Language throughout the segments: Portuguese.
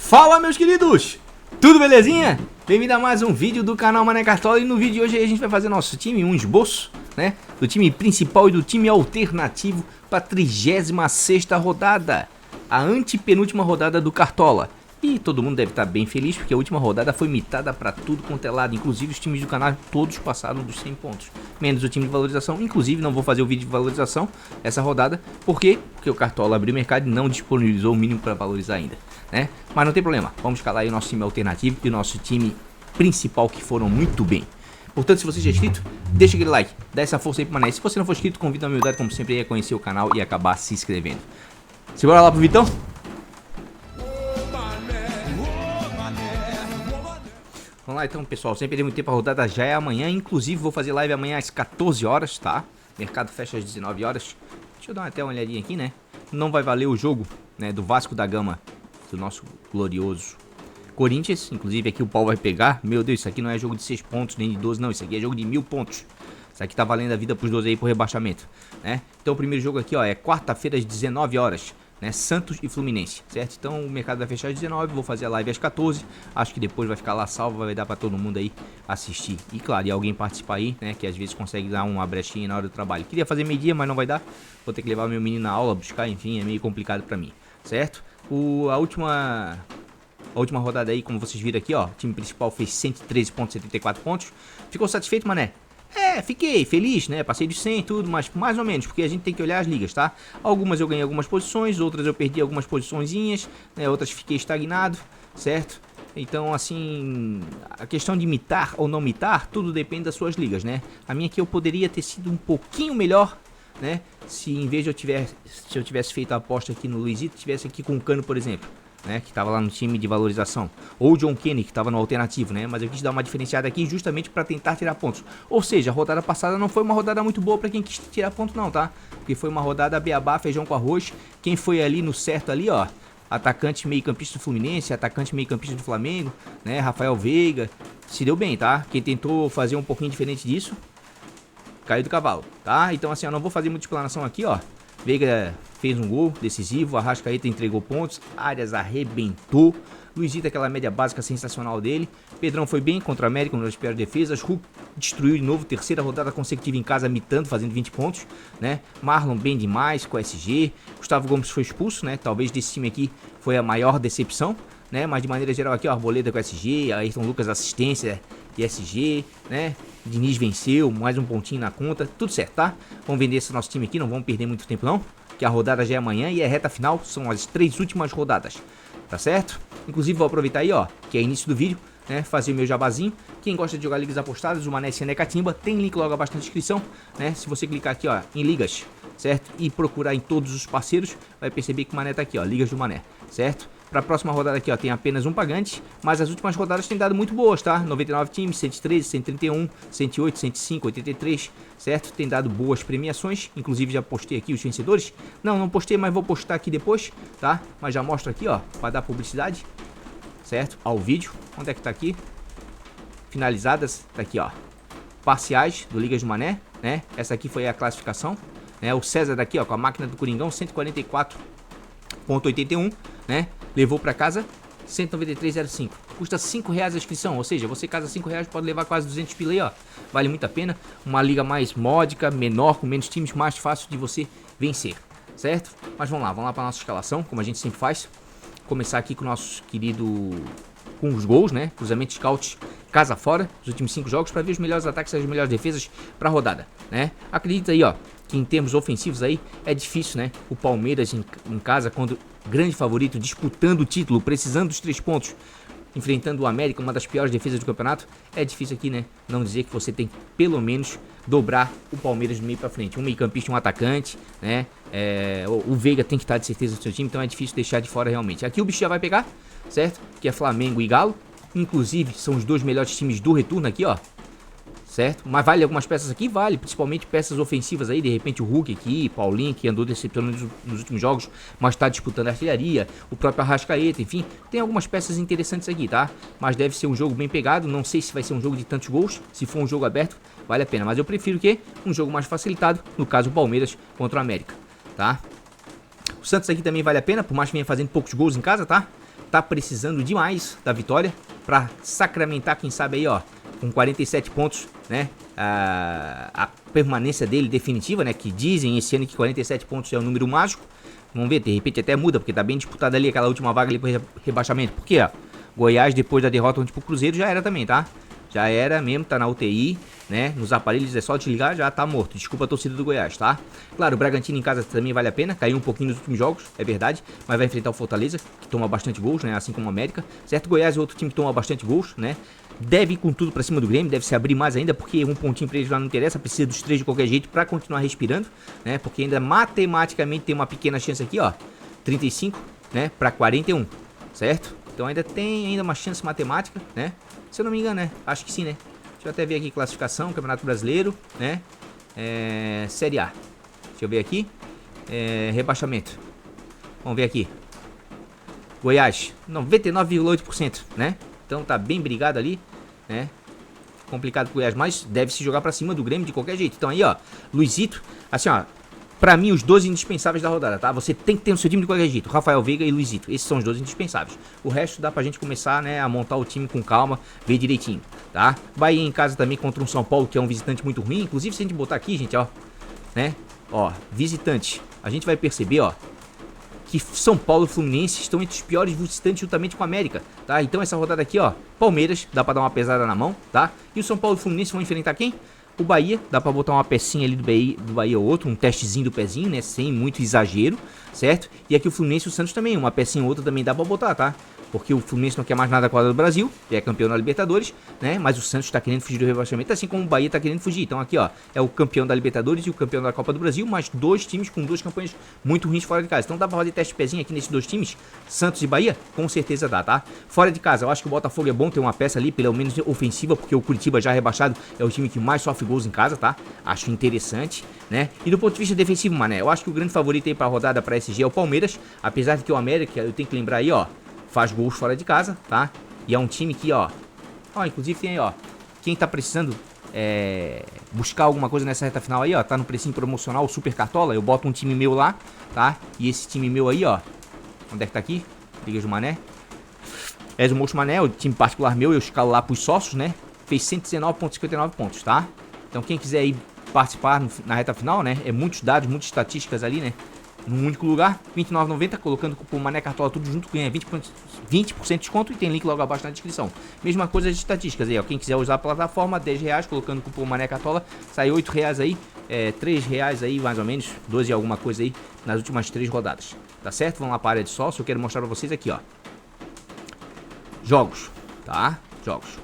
Fala, meus queridos! Tudo belezinha? Bem-vindo a mais um vídeo do canal Mané Cartola. E no vídeo de hoje a gente vai fazer nosso time, um esboço, né? Do time principal e do time alternativo para a 36ª rodada. A antepenúltima rodada do Cartola. E todo mundo deve estar bem feliz porque a última rodada foi mitada para tudo quanto é lado. Inclusive os times do canal todos passaram dos 100 pontos. Menos o time de valorização. Inclusive não vou fazer o vídeo de valorização essa rodada. Por quê? Porque o Cartola abriu o mercado e não disponibilizou o mínimo para valorizar ainda, né? Mas não tem problema. Vamos escalar aí o nosso time alternativo e o nosso time principal que foram muito bem. Portanto, se você já é inscrito, deixa aquele like. Dá essa força aí pro Mané. Se você não for inscrito, convido a humildade como sempre a conhecer o canal e acabar se inscrevendo. Simbora lá pro Vitão? Vamos lá então, pessoal, sem perder muito tempo, a rodada já é amanhã. Inclusive vou fazer live amanhã às 14 horas, tá? Mercado fecha às 19 horas. Deixa eu dar até uma olhadinha aqui, né? Não vai valer o jogo, né, do Vasco da Gama, do nosso glorioso Corinthians. Inclusive aqui o pau vai pegar. Meu Deus, isso aqui não é jogo de 6 pontos, nem de 12 não. Isso aqui é jogo de 1000 pontos. Isso aqui tá valendo a vida pros 12 aí pro rebaixamento, né? Então o primeiro jogo aqui, ó, é quarta-feira às 19 horas. Né, Santos e Fluminense, certo? Então o mercado vai fechar às 19, vou fazer a live às 14. Acho que depois vai ficar lá salvo, vai dar pra todo mundo aí assistir. E claro, e alguém participar aí, né, que às vezes consegue dar uma brechinha na hora do trabalho. Queria fazer meio-dia, mas não vai dar. Vou ter que levar meu menino na aula, buscar, enfim, é meio complicado pra mim, certo? A última rodada aí, como vocês viram aqui, ó, o time principal fez 113,74 pontos. Ficou satisfeito, Mané? É, fiquei feliz, né? Passei de 100 e tudo, mas mais ou menos, porque a gente tem que olhar as ligas, tá? Algumas eu ganhei algumas posições, outras eu perdi algumas posiçõezinhas, né? Outras fiquei estagnado, certo? Então, assim, a questão de mitar ou não mitar, tudo depende das suas ligas, né? A minha aqui eu poderia ter sido um pouquinho melhor, né? Se em vez de eu tivesse feito a aposta aqui no Luizito, tivesse aqui com o Cano, por exemplo, né, que estava lá no time de valorização, ou o John Kenny, que estava no alternativo, né, mas eu quis dar uma diferenciada aqui justamente para tentar tirar pontos. Ou seja, a rodada passada não foi uma rodada muito boa para quem quis tirar ponto não, tá? Porque foi uma rodada beabá, feijão com arroz. Quem foi ali no certo ali, ó, atacante meio-campista do Fluminense, atacante meio-campista do Flamengo, né, Rafael Veiga, se deu bem, tá? Quem tentou fazer um pouquinho diferente disso, caiu do cavalo, tá? Então assim, eu não vou fazer muita explanação aqui, ó. Veiga fez um gol decisivo, Arrascaeta entregou pontos, Arias arrebentou, Luizito aquela média básica sensacional dele, Pedrão foi bem contra o América, uma das piores defesas, Hulk destruiu de novo, terceira rodada consecutiva em casa, mitando, fazendo 20 pontos, né? Marlon bem demais com o SG, Gustavo Gomes foi expulso, né? Talvez desse time aqui foi a maior decepção, né? Mas de maneira geral aqui, ó, Arboleda com SG, Ayrton Lucas assistência e SG, né? Diniz venceu, mais um pontinho na conta, tudo certo, tá? Vamos vender esse nosso time aqui, não vamos perder muito tempo não, que a rodada já é amanhã e é reta final, são as 3 últimas rodadas, tá certo? Inclusive vou aproveitar aí, ó, que é início do vídeo, né, fazer o meu jabazinho. Quem gosta de jogar ligas apostadas, o Mané Ciané Catimba, tem link logo abaixo na descrição, né? Se você clicar aqui, ó, em ligas, certo? E procurar em todos os parceiros, vai perceber que o Mané tá aqui, ó, ligas do Mané, certo? Para a próxima rodada aqui, ó, tem apenas um pagante, mas as últimas rodadas têm dado muito boas, tá? 99 times, 113, 131, 108, 105, 83, certo? Tem dado boas premiações, inclusive já postei aqui os vencedores. Não postei, mas vou postar aqui depois, tá? Mas já mostro aqui, ó, para dar publicidade, certo? Ao vídeo. Onde é que tá aqui? Finalizadas, tá aqui, ó. Parciais do Ligas do Mané, né? Essa aqui foi a classificação, né? O César daqui, ó, com a máquina do Coringão, 144,81, né? Levou pra casa 193,05. Custa R$5 a inscrição, ou seja, você casa R$5 pode levar quase 200 pila aí, ó. Vale muito a pena. Uma liga mais módica, menor, com menos times, mais fácil de você vencer, certo? Mas vamos lá pra nossa escalação, como a gente sempre faz. Começar aqui com o nosso querido, com os gols, né? Cruzamento scout casa fora, os últimos 5 jogos, para ver os melhores ataques e as melhores defesas pra rodada, né? Acredita aí, ó, que em termos ofensivos aí é difícil, né? O Palmeiras em casa, quando grande favorito, disputando o título, precisando dos 3 pontos, enfrentando o América, uma das piores defesas do campeonato, é difícil aqui, né? Não dizer que você tem que pelo menos dobrar o Palmeiras do meio pra frente. Um meio campista e um atacante, né? O Veiga tem que estar de certeza no seu time, então é difícil deixar de fora realmente. Aqui o bicho já vai pegar, certo? Que é Flamengo e Galo. Inclusive, são os 2 melhores times do retorno aqui, ó. Certo? Mas vale algumas peças aqui? Vale, principalmente peças ofensivas aí, de repente o Hulk aqui, Paulinho, que andou decepcionando nos últimos jogos, mas está disputando a artilharia, o próprio Arrascaeta, enfim, tem algumas peças interessantes aqui, tá? Mas deve ser um jogo bem pegado, não sei se vai ser um jogo de tantos gols, se for um jogo aberto, vale a pena, mas eu prefiro que um jogo mais facilitado, no caso o Palmeiras contra o América, tá? O Santos aqui também vale a pena, por mais que venha fazendo poucos gols em casa, tá? tá precisando demais da vitória para sacramentar, quem sabe aí, ó, com 47 pontos, né, a permanência dele definitiva, né, que dizem esse ano que 47 pontos é um número mágico. Vamos ver, de repente até muda, porque tá bem disputada ali aquela última vaga ali pro rebaixamento. Por quê, ó? Goiás, depois da derrota pro Cruzeiro, já era também, tá? Já era mesmo, tá na UTI, né? Nos aparelhos é só te ligar, já tá morto. Desculpa a torcida do Goiás, tá? Claro, o Bragantino em casa também vale a pena. Caiu um pouquinho nos últimos jogos, é verdade. Mas vai enfrentar o Fortaleza, que toma bastante gols, né? Assim como o América. Certo? Goiás é outro time que toma bastante gols, né? Deve ir com tudo pra cima do Grêmio, deve se abrir mais ainda, porque um pontinho pra eles lá não interessa. Precisa dos 3 de qualquer jeito pra continuar respirando, né? Porque ainda matematicamente tem uma pequena chance aqui, ó. 35, né? Pra 41, certo? Então ainda tem uma chance matemática, né? Se eu não me engano, né? Acho que sim, né? Deixa eu até ver aqui classificação, Campeonato Brasileiro, né? Série A. Deixa eu ver aqui. Rebaixamento. Vamos ver aqui. Goiás, 99,8%, né? Então tá bem brigado ali, né? Complicado pro Goiás, mas deve se jogar pra cima do Grêmio de qualquer jeito. Então aí, ó, Luizito, assim, ó, pra mim os 12 indispensáveis da rodada, tá? Você tem que ter no seu time de qualquer jeito, Rafael Veiga e Luizito, esses são os 12 indispensáveis. O resto dá pra gente começar, né, a montar o time com calma, ver direitinho, tá? Bahia em casa também contra um São Paulo, que é um visitante muito ruim. Inclusive, se a gente botar aqui, gente, ó, né, ó, visitante, a gente vai perceber, ó, que São Paulo e Fluminense estão entre os piores visitantes juntamente com a América, tá? Então essa rodada aqui, ó, Palmeiras, dá pra dar uma pesada na mão, tá? E o São Paulo e Fluminense vão enfrentar quem? O Bahia, dá pra botar uma pecinha ali do Bahia ou outro, um testezinho do pezinho, né? Sem muito exagero, certo? E aqui o Fluminense e o Santos também, uma pecinha ou outra também dá pra botar, tá? Porque o Fluminense não quer mais nada com a Copa do Brasil, é campeão da Libertadores, né? Mas o Santos tá querendo fugir do rebaixamento, assim como o Bahia tá querendo fugir. Então aqui, ó, é o campeão da Libertadores e o campeão da Copa do Brasil, mas dois times com duas campanhas muito ruins fora de casa. Então dá pra fazer teste de pezinho aqui nesses dois times, Santos e Bahia? Com certeza dá, tá? Fora de casa, eu acho que o Botafogo é bom ter uma peça ali, pelo menos ofensiva, porque o Curitiba já rebaixado é o time que mais sofre gols em casa, tá? Acho interessante, né? E do ponto de vista defensivo, mané, eu acho que o grande favorito aí pra rodada pra SG é o Palmeiras, apesar de que o América, eu tenho que lembrar aí, ó, faz gols fora de casa, tá? E é um time que, ó, inclusive tem aí, ó, quem tá precisando buscar alguma coisa nessa reta final aí, ó, tá no precinho promocional, o Super Cartola, eu boto um time meu lá, tá? E esse time meu aí, ó, onde é que tá aqui? Liga do Mané. És o Moço Mané, o time particular meu, eu escalo lá pros sócios, né? Fez 119,59 pontos, tá? Então quem quiser aí participar na reta final, né? É muitos dados, muitas estatísticas ali, né? Num único lugar, R$29,90, colocando o cupom Mané Cartola tudo junto, ganha 20% de desconto e tem link logo abaixo na descrição. Mesma coisa as estatísticas aí, ó, quem quiser usar a plataforma, R$10, colocando o cupom Mané Cartola, sai R$8 aí, R$3 aí mais ou menos, 12 alguma coisa aí, nas últimas 3 rodadas, tá certo? Vamos lá para a área de sócio, eu quero mostrar pra vocês aqui, ó. Jogos, tá? Jogos.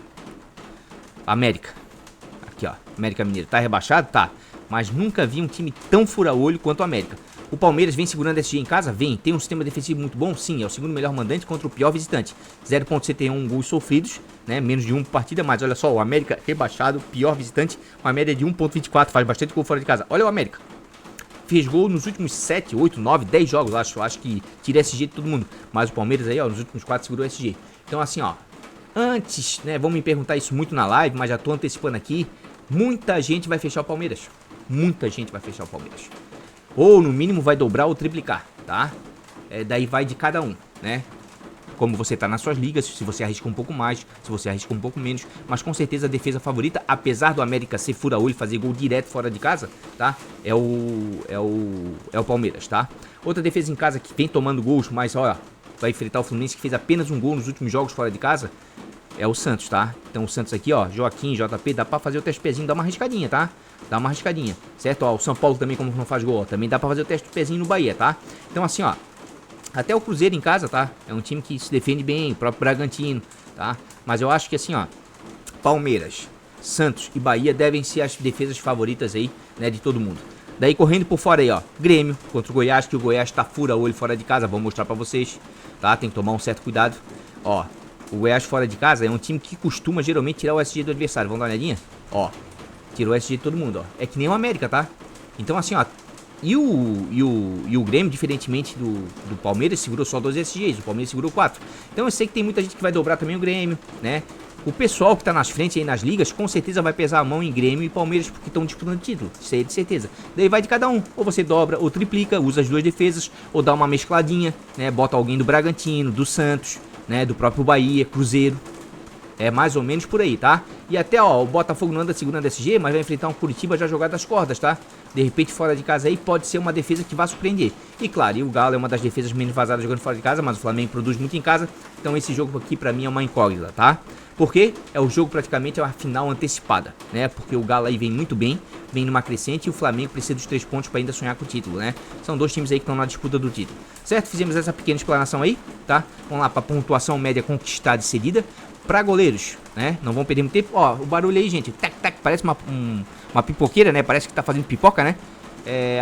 América, aqui ó, América Mineiro, tá rebaixado? Tá, mas nunca vi um time tão fura-olho quanto o América. O Palmeiras vem segurando a SG em casa? Vem. Tem um sistema defensivo muito bom? Sim. É o segundo melhor mandante contra o pior visitante. 0,71 gols sofridos, né? Menos de 1 por partida. Mas olha só, o América rebaixado, pior visitante. Uma média de 1,24. Faz bastante gol fora de casa. Olha o América. Fez gol nos últimos 7, 8, 9, 10 jogos, acho que tira SG de todo mundo. Mas o Palmeiras aí, ó, nos últimos 4 segurou SG. Então assim, ó, antes, né, vão me perguntar isso muito na live, mas já tô antecipando aqui. Muita gente vai fechar o Palmeiras. Muita gente vai fechar o Palmeiras. Ou no mínimo vai dobrar ou triplicar, tá? Daí vai de cada um, né? Como você tá nas suas ligas, se você arrisca um pouco mais, se você arrisca um pouco menos. Mas com certeza a defesa favorita, apesar do América ser fura-olho e fazer gol direto fora de casa, tá? É o Palmeiras, tá? Outra defesa em casa que vem tomando gols, mas ó, vai enfrentar o Fluminense que fez apenas um gol nos últimos jogos fora de casa. É o Santos, tá? Então o Santos aqui, ó, Joaquim, JP, dá pra fazer o teste pezinho, dá uma arriscadinha, tá? Dá uma arriscadinha, certo? Ó, o São Paulo também, como não faz gol, ó, também dá pra fazer o teste pezinho no Bahia, tá? Então assim, ó, até o Cruzeiro em casa, tá? É um time que se defende bem, o próprio Bragantino, tá? Mas eu acho que assim, ó, Palmeiras, Santos e Bahia devem ser as defesas favoritas aí, né, de todo mundo. Daí correndo por fora aí, ó, Grêmio contra o Goiás, que o Goiás tá fura-olho fora de casa, vou mostrar pra vocês, tá? Tem que tomar um certo cuidado, ó. O Goiás fora de casa é um time que costuma geralmente tirar o SG do adversário. Vamos dar uma olhadinha? Ó, tirou o SG de todo mundo, ó. É que nem o América, tá? Então assim, ó, e o Grêmio, diferentemente do Palmeiras, segurou só 12 SGs, o Palmeiras segurou 4. Então eu sei que tem muita gente que vai dobrar também o Grêmio, né? O pessoal que tá nas frentes aí nas ligas, com certeza vai pesar a mão em Grêmio e Palmeiras, porque estão disputando título, isso aí é de certeza. Daí vai de cada um, ou você dobra, ou triplica, usa as duas defesas, ou dá uma mescladinha, né? Bota alguém do Bragantino, do Santos, né, do próprio Bahia, Cruzeiro. É mais ou menos por aí, tá? E até, ó, o Botafogo não anda segurando SG, mas vai enfrentar um Curitiba já jogado das cordas, tá? De repente, fora de casa aí, pode ser uma defesa que vai surpreender. E claro, e o Galo é uma das defesas menos vazadas jogando fora de casa, mas o Flamengo produz muito em casa. Então esse jogo aqui pra mim é uma incógnita, tá? Porque é o jogo praticamente é uma final antecipada, né? Porque o Galo aí vem muito bem, vem numa crescente e o Flamengo precisa dos 3 pontos pra ainda sonhar com o título, né? São dois times aí que estão na disputa do título. Certo? Fizemos essa pequena explanação aí, tá? Vamos lá pra pontuação média conquistada e cedida. Pra goleiros, né? Não vão perder muito tempo. Ó, o barulho aí, gente. Tac, tac, parece uma pipoqueira, né? Parece que tá fazendo pipoca, né?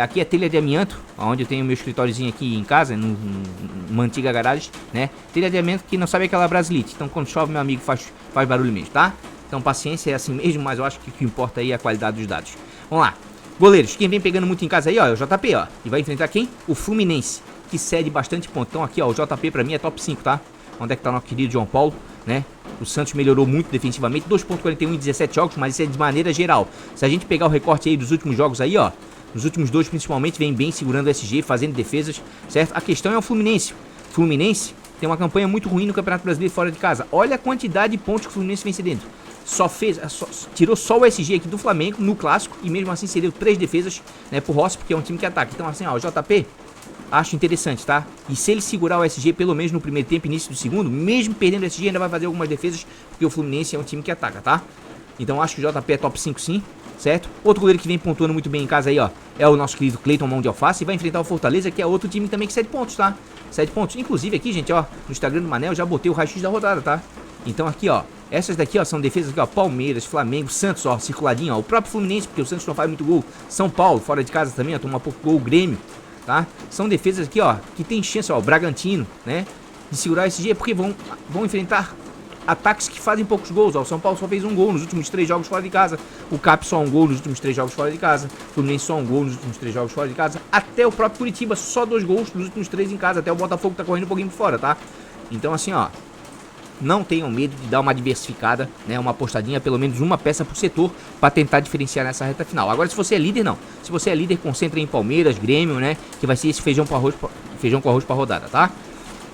Aqui é telha de amianto, onde eu tenho meu escritóriozinho aqui em casa, numa antiga garagem, né? Telha de amianto que não sabe aquela brasilite. Então quando chove, meu amigo, faz barulho mesmo, tá? Então paciência, é assim mesmo, mas eu acho que o que importa aí é a qualidade dos dados. Vamos lá. Goleiros, quem vem pegando muito em casa aí, ó, é o JP, ó. E vai enfrentar quem? O Fluminense, que cede bastante ponto. Então aqui, ó, o JP pra mim é top 5, tá? Onde é que tá o nosso querido João Paulo, né? O Santos melhorou muito defensivamente, 2.41 em 17 jogos, mas isso é de maneira geral. Se a gente pegar o recorte aí dos últimos jogos aí, ó, nos últimos dois principalmente, vem bem segurando o SG, fazendo defesas, certo? A questão é o Fluminense. O Fluminense tem uma campanha muito ruim no Campeonato Brasileiro fora de casa. Olha a quantidade de pontos que o Fluminense vem cedendo. Tirou só o SG aqui do Flamengo no Clássico e mesmo assim cedeu 3 defesas, né, pro Rossi, porque é um time que ataca. Então assim, ó, o JP... acho interessante, tá? E se ele segurar o SG pelo menos no primeiro tempo, início do segundo, mesmo perdendo o SG, ainda vai fazer algumas defesas, porque o Fluminense é um time que ataca, tá? Então acho que o JP é top 5 sim, certo? Outro goleiro que vem pontuando muito bem em casa aí, ó, é o nosso querido Cleiton Mão de Alface, e vai enfrentar o Fortaleza, que é outro time também que 7 pontos, tá? 7 pontos. Inclusive aqui, gente, ó, no Instagram do Manel, eu já botei o raio-x da rodada, tá? Então aqui, ó, essas daqui, ó, são defesas aqui, ó, Palmeiras, Flamengo, Santos, ó, circuladinho, ó, o próprio Fluminense, porque o Santos não faz muito gol, São Paulo, fora de casa também, ó, toma pouco gol, o Grêmio, tá? São defesas aqui, ó, que tem chance, ó, o Bragantino, né, de segurar esse SG, porque vão enfrentar ataques que fazem poucos gols, ó. O São Paulo só fez um gol nos últimos 3 jogos fora de casa, o Cap só um gol nos últimos 3 jogos fora de casa, o Fluminense só um gol nos últimos 3 jogos fora de casa, até o próprio Curitiba só 2 gols nos últimos 3 em casa, até o Botafogo tá correndo um pouquinho por fora, tá? Então assim, ó, não tenham medo de dar uma diversificada, né, uma apostadinha, pelo menos uma peça por setor, para tentar diferenciar nessa reta final. Agora, se você é líder, não. Se você é líder, concentra em Palmeiras, Grêmio, né, que vai ser esse feijão com arroz pra rodada, tá?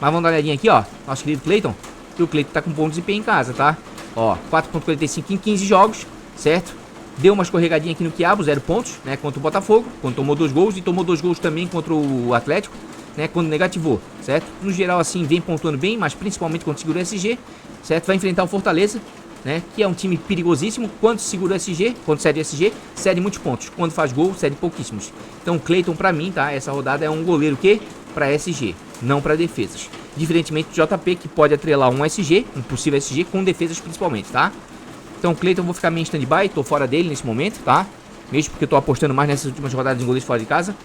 Mas vamos dar uma olhadinha aqui, ó, nosso querido Cleiton. E o Cleiton tá com bom desempenho em casa, tá? Ó, 4.45 em 15 jogos, certo? Deu uma escorregadinha aqui no Quiabo, 0 pontos, né, contra o Botafogo, quando tomou 2 gols, e tomou 2 gols também contra o Atlético, né, quando negativou, certo? No geral, assim, vem pontuando bem, mas principalmente quando segura o SG, certo? Vai enfrentar o Fortaleza, né, que é um time perigosíssimo. Quando segura o SG, quando cede o SG, cede muitos pontos. Quando faz gol, cede pouquíssimos. Então, o Cleiton, pra mim, tá? Essa rodada é um goleiro que pra SG, não pra defesas. Diferentemente do JP, que pode atrelar um SG, um possível SG, com defesas principalmente, tá? Então, o Cleiton eu vou ficar meio em stand-by, tô fora dele nesse momento, tá? Mesmo porque eu tô apostando mais nessas últimas rodadas em goleiros fora de casa.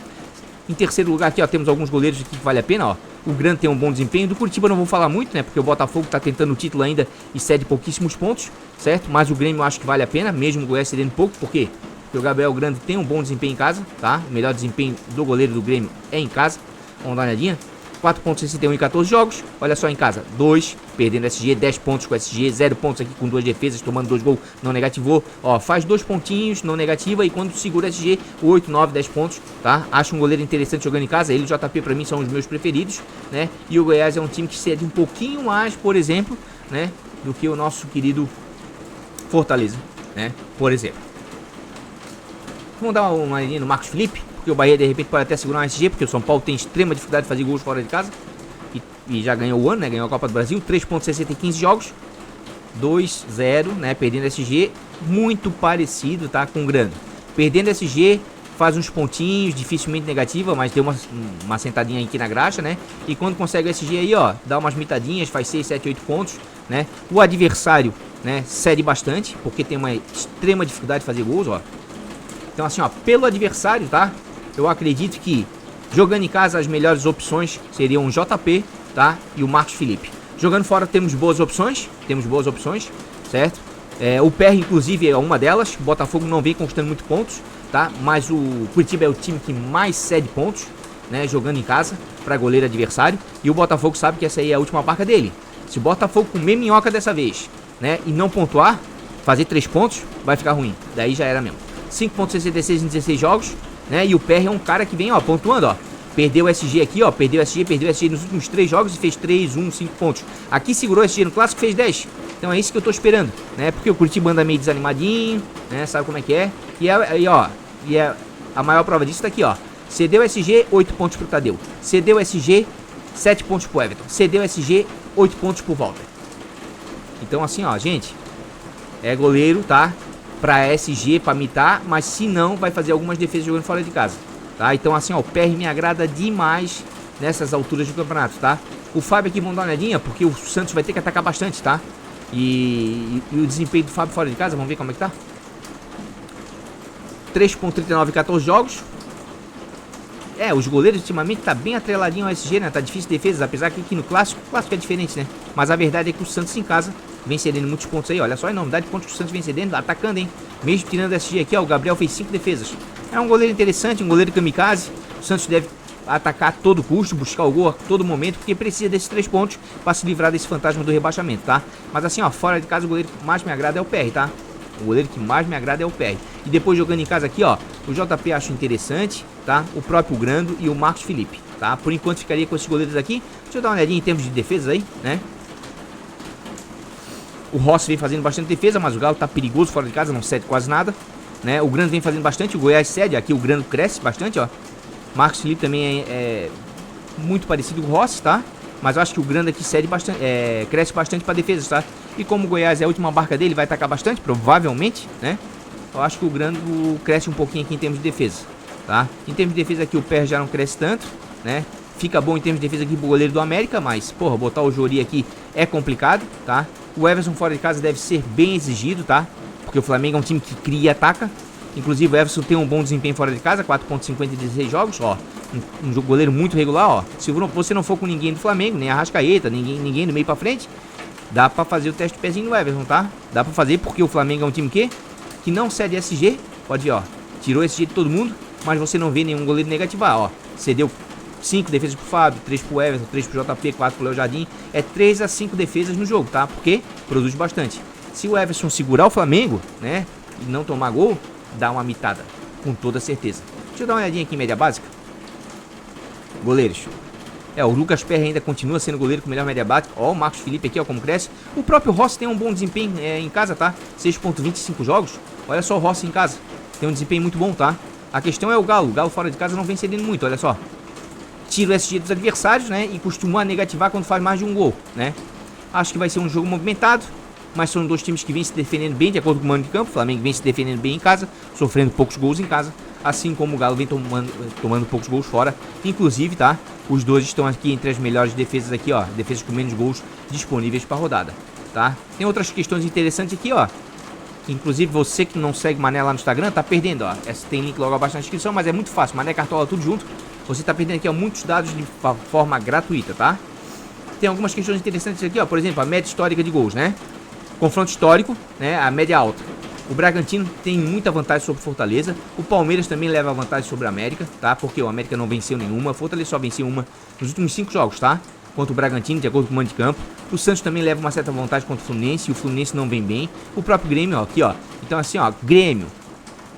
Em terceiro lugar aqui, ó, temos alguns goleiros aqui que vale a pena, ó. O Grande tem um bom desempenho. Do Curitiba não vou falar muito, né? Porque o Botafogo tá tentando o título ainda e cede pouquíssimos pontos, certo? Mas o Grêmio eu acho que vale a pena, mesmo o Goiás cedendo pouco. Por quê? Porque o Gabriel Grande tem um bom desempenho em casa, tá? O melhor desempenho do goleiro do Grêmio é em casa. Vamos dar uma olhadinha. 4.61 em 14 jogos, olha só em casa, 2, perdendo SG, 10 pontos com SG, 0 pontos aqui com 2 defesas, tomando 2 gols, não negativou, ó, faz 2 pontinhos, não negativa, e quando segura SG, 8, 9, 10 pontos, tá? Acho um goleiro interessante jogando em casa, ele e o JP pra mim são os meus preferidos, né? E o Goiás é um time que cede um pouquinho mais, por exemplo, né, do que o nosso querido Fortaleza, né, por exemplo. Vamos dar uma olhadinha no Marcos Felipe, porque o Bahia de repente pode até segurar um SG, porque o São Paulo tem extrema dificuldade de fazer gols fora de casa. E já ganhou o ano, né? Ganhou a Copa do Brasil, 3.60 em 15 jogos. 2-0, né? Perdendo SG, muito parecido, tá? Com o Grande. Perdendo SG, faz uns pontinhos, dificilmente negativa, mas deu uma sentadinha aqui na graxa, né? E quando consegue o SG aí, ó, dá umas mitadinhas, faz 6, 7, 8 pontos, né? O adversário, né? Cede bastante, porque tem uma extrema dificuldade de fazer gols, ó. Então assim, ó, pelo adversário, tá? Eu acredito que jogando em casa as melhores opções seriam o JP, tá? E o Marcos Felipe. Jogando fora temos boas opções, certo? O PR inclusive é uma delas. O Botafogo não vem conquistando muitos pontos, tá? Mas o Curitiba é o time que mais cede pontos, né? Jogando em casa para goleiro adversário. E o Botafogo sabe que essa aí é a última barca dele. Se o Botafogo comer minhoca dessa vez, né? E não pontuar, fazer 3 pontos, vai ficar ruim. Daí já era mesmo. 5.66 em 16 jogos, né? E o PR é um cara que vem, ó, pontuando, ó. Perdeu o SG aqui, ó. Perdeu o SG nos últimos 3 jogos e fez 3, 1, 5 pontos. Aqui segurou o SG no clássico e fez 10. Então é isso que eu tô esperando, né? Porque o Curitiba anda meio desanimadinho, né? Sabe como é que é? E a maior prova disso tá aqui, ó. Cedeu o SG, 8 pontos pro Tadeu. Cedeu o SG, 7 pontos pro Everton. Cedeu o SG, 8 pontos pro Walter. Então assim, ó, gente. É goleiro, tá? Pra SG, pra mitar. Mas se não, vai fazer algumas defesas jogando fora de casa. Tá? Então assim, ó, o PR me agrada demais nessas alturas do campeonato, tá? O Fábio aqui, vamos dar uma olhadinha, porque o Santos vai ter que atacar bastante, tá? E o desempenho do Fábio fora de casa, vamos ver como é que tá? 3.39 em 14 jogos. Os goleiros ultimamente tá bem atreladinho ao SG, né? Tá difícil defesas, apesar que aqui no clássico é diferente, né? Mas a verdade é que o Santos em casa vem cedendo muitos pontos aí, olha só a enormidade de pontos que o Santos vem cedendo, atacando, hein? Mesmo tirando o SG aqui, ó, o Gabriel fez 5 defesas. É um goleiro interessante, um goleiro kamikaze. O Santos deve atacar a todo custo, buscar o gol a todo momento, porque precisa desses 3 pontos para se livrar desse fantasma do rebaixamento, tá? Mas assim, ó, fora de casa o goleiro que mais me agrada é o PR, tá? O goleiro que mais me agrada é o PR. E depois jogando em casa aqui, ó, o JP acho interessante, tá? O próprio Grando e o Marcos Felipe, tá? Por enquanto ficaria com esses goleiros aqui. Deixa eu dar uma olhadinha em termos de defesas aí, né? O Rossi vem fazendo bastante defesa, mas o Galo tá perigoso fora de casa, não cede quase nada, né? O Grando vem fazendo bastante, o Goiás cede, aqui o Grando cresce bastante, ó. Marcos Felipe também é muito parecido com o Rossi, tá? Mas eu acho que o Grando aqui cede bastante, cresce bastante para defesa, tá? E como o Goiás é a última barca dele, vai atacar bastante, provavelmente, né? Eu acho que o Grando cresce um pouquinho aqui em termos de defesa, tá? Em termos de defesa aqui o PR já não cresce tanto, né? Fica bom em termos de defesa aqui pro goleiro do América, mas, porra, botar o Jori aqui é complicado, tá? O Everson fora de casa deve ser bem exigido, tá? Porque o Flamengo é um time que cria e ataca. Inclusive o Everson tem um bom desempenho fora de casa, 4.50 em 16 jogos, ó. Um goleiro muito regular, ó. Se você não for com ninguém do Flamengo, nem Arrascaeta, ninguém do meio pra frente, dá pra fazer o teste de pezinho no Everson, tá? Dá pra fazer porque o Flamengo é um time que não cede SG. Pode ver, ó. Tirou SG de todo mundo, mas você não vê nenhum goleiro negativar, ó. Cedeu 5 defesas pro Fábio, 3 pro Everton, 3 pro JP, 4 pro Léo Jardim. É 3 a 5 defesas no jogo, tá? Porque produz bastante. Se o Everson segurar o Flamengo, né, e não tomar gol, dá uma mitada, com toda certeza. Deixa eu dar uma olhadinha aqui em média básica. Goleiros. O Lucas Perry ainda continua sendo goleiro com melhor média básica. Ó, o Marcos Felipe aqui, ó, como cresce. O próprio Rossi tem um bom desempenho em casa, tá? 6.25 jogos. Olha só o Rossi em casa. Tem um desempenho muito bom, tá? A questão é o Galo. O Galo fora de casa não vem cedendo muito, olha só. Tira o SG dos adversários, né? E costuma negativar quando faz mais de um gol, né? Acho que vai ser um jogo movimentado. Mas são dois times que vêm se defendendo bem de acordo com o mando de campo. O Flamengo vem se defendendo bem em casa, sofrendo poucos gols em casa, assim como o Galo vem tomando poucos gols fora. Inclusive, tá? Os dois estão aqui entre as melhores defesas aqui, ó. Defesas com menos gols disponíveis para rodada, tá? Tem outras questões interessantes aqui, ó. Inclusive, você que não segue Mané lá no Instagram, tá perdendo, ó. Essa tem link logo abaixo na descrição, mas é muito fácil. Mané, Cartola, tudo junto. Você tá perdendo aqui, ó, muitos dados de forma gratuita, tá? Tem algumas questões interessantes aqui, ó. Por exemplo, a média histórica de gols, né? Confronto histórico, né? A média alta. O Bragantino tem muita vantagem sobre o Fortaleza. O Palmeiras também leva vantagem sobre a América, tá? Porque o América não venceu nenhuma. O Fortaleza só venceu uma nos últimos 5 jogos, tá? Contra o Bragantino, de acordo com o mando de campo. O Santos também leva uma certa vantagem contra o Fluminense. E o Fluminense não vem bem. O próprio Grêmio, ó, aqui, ó. Então, assim, ó, Grêmio,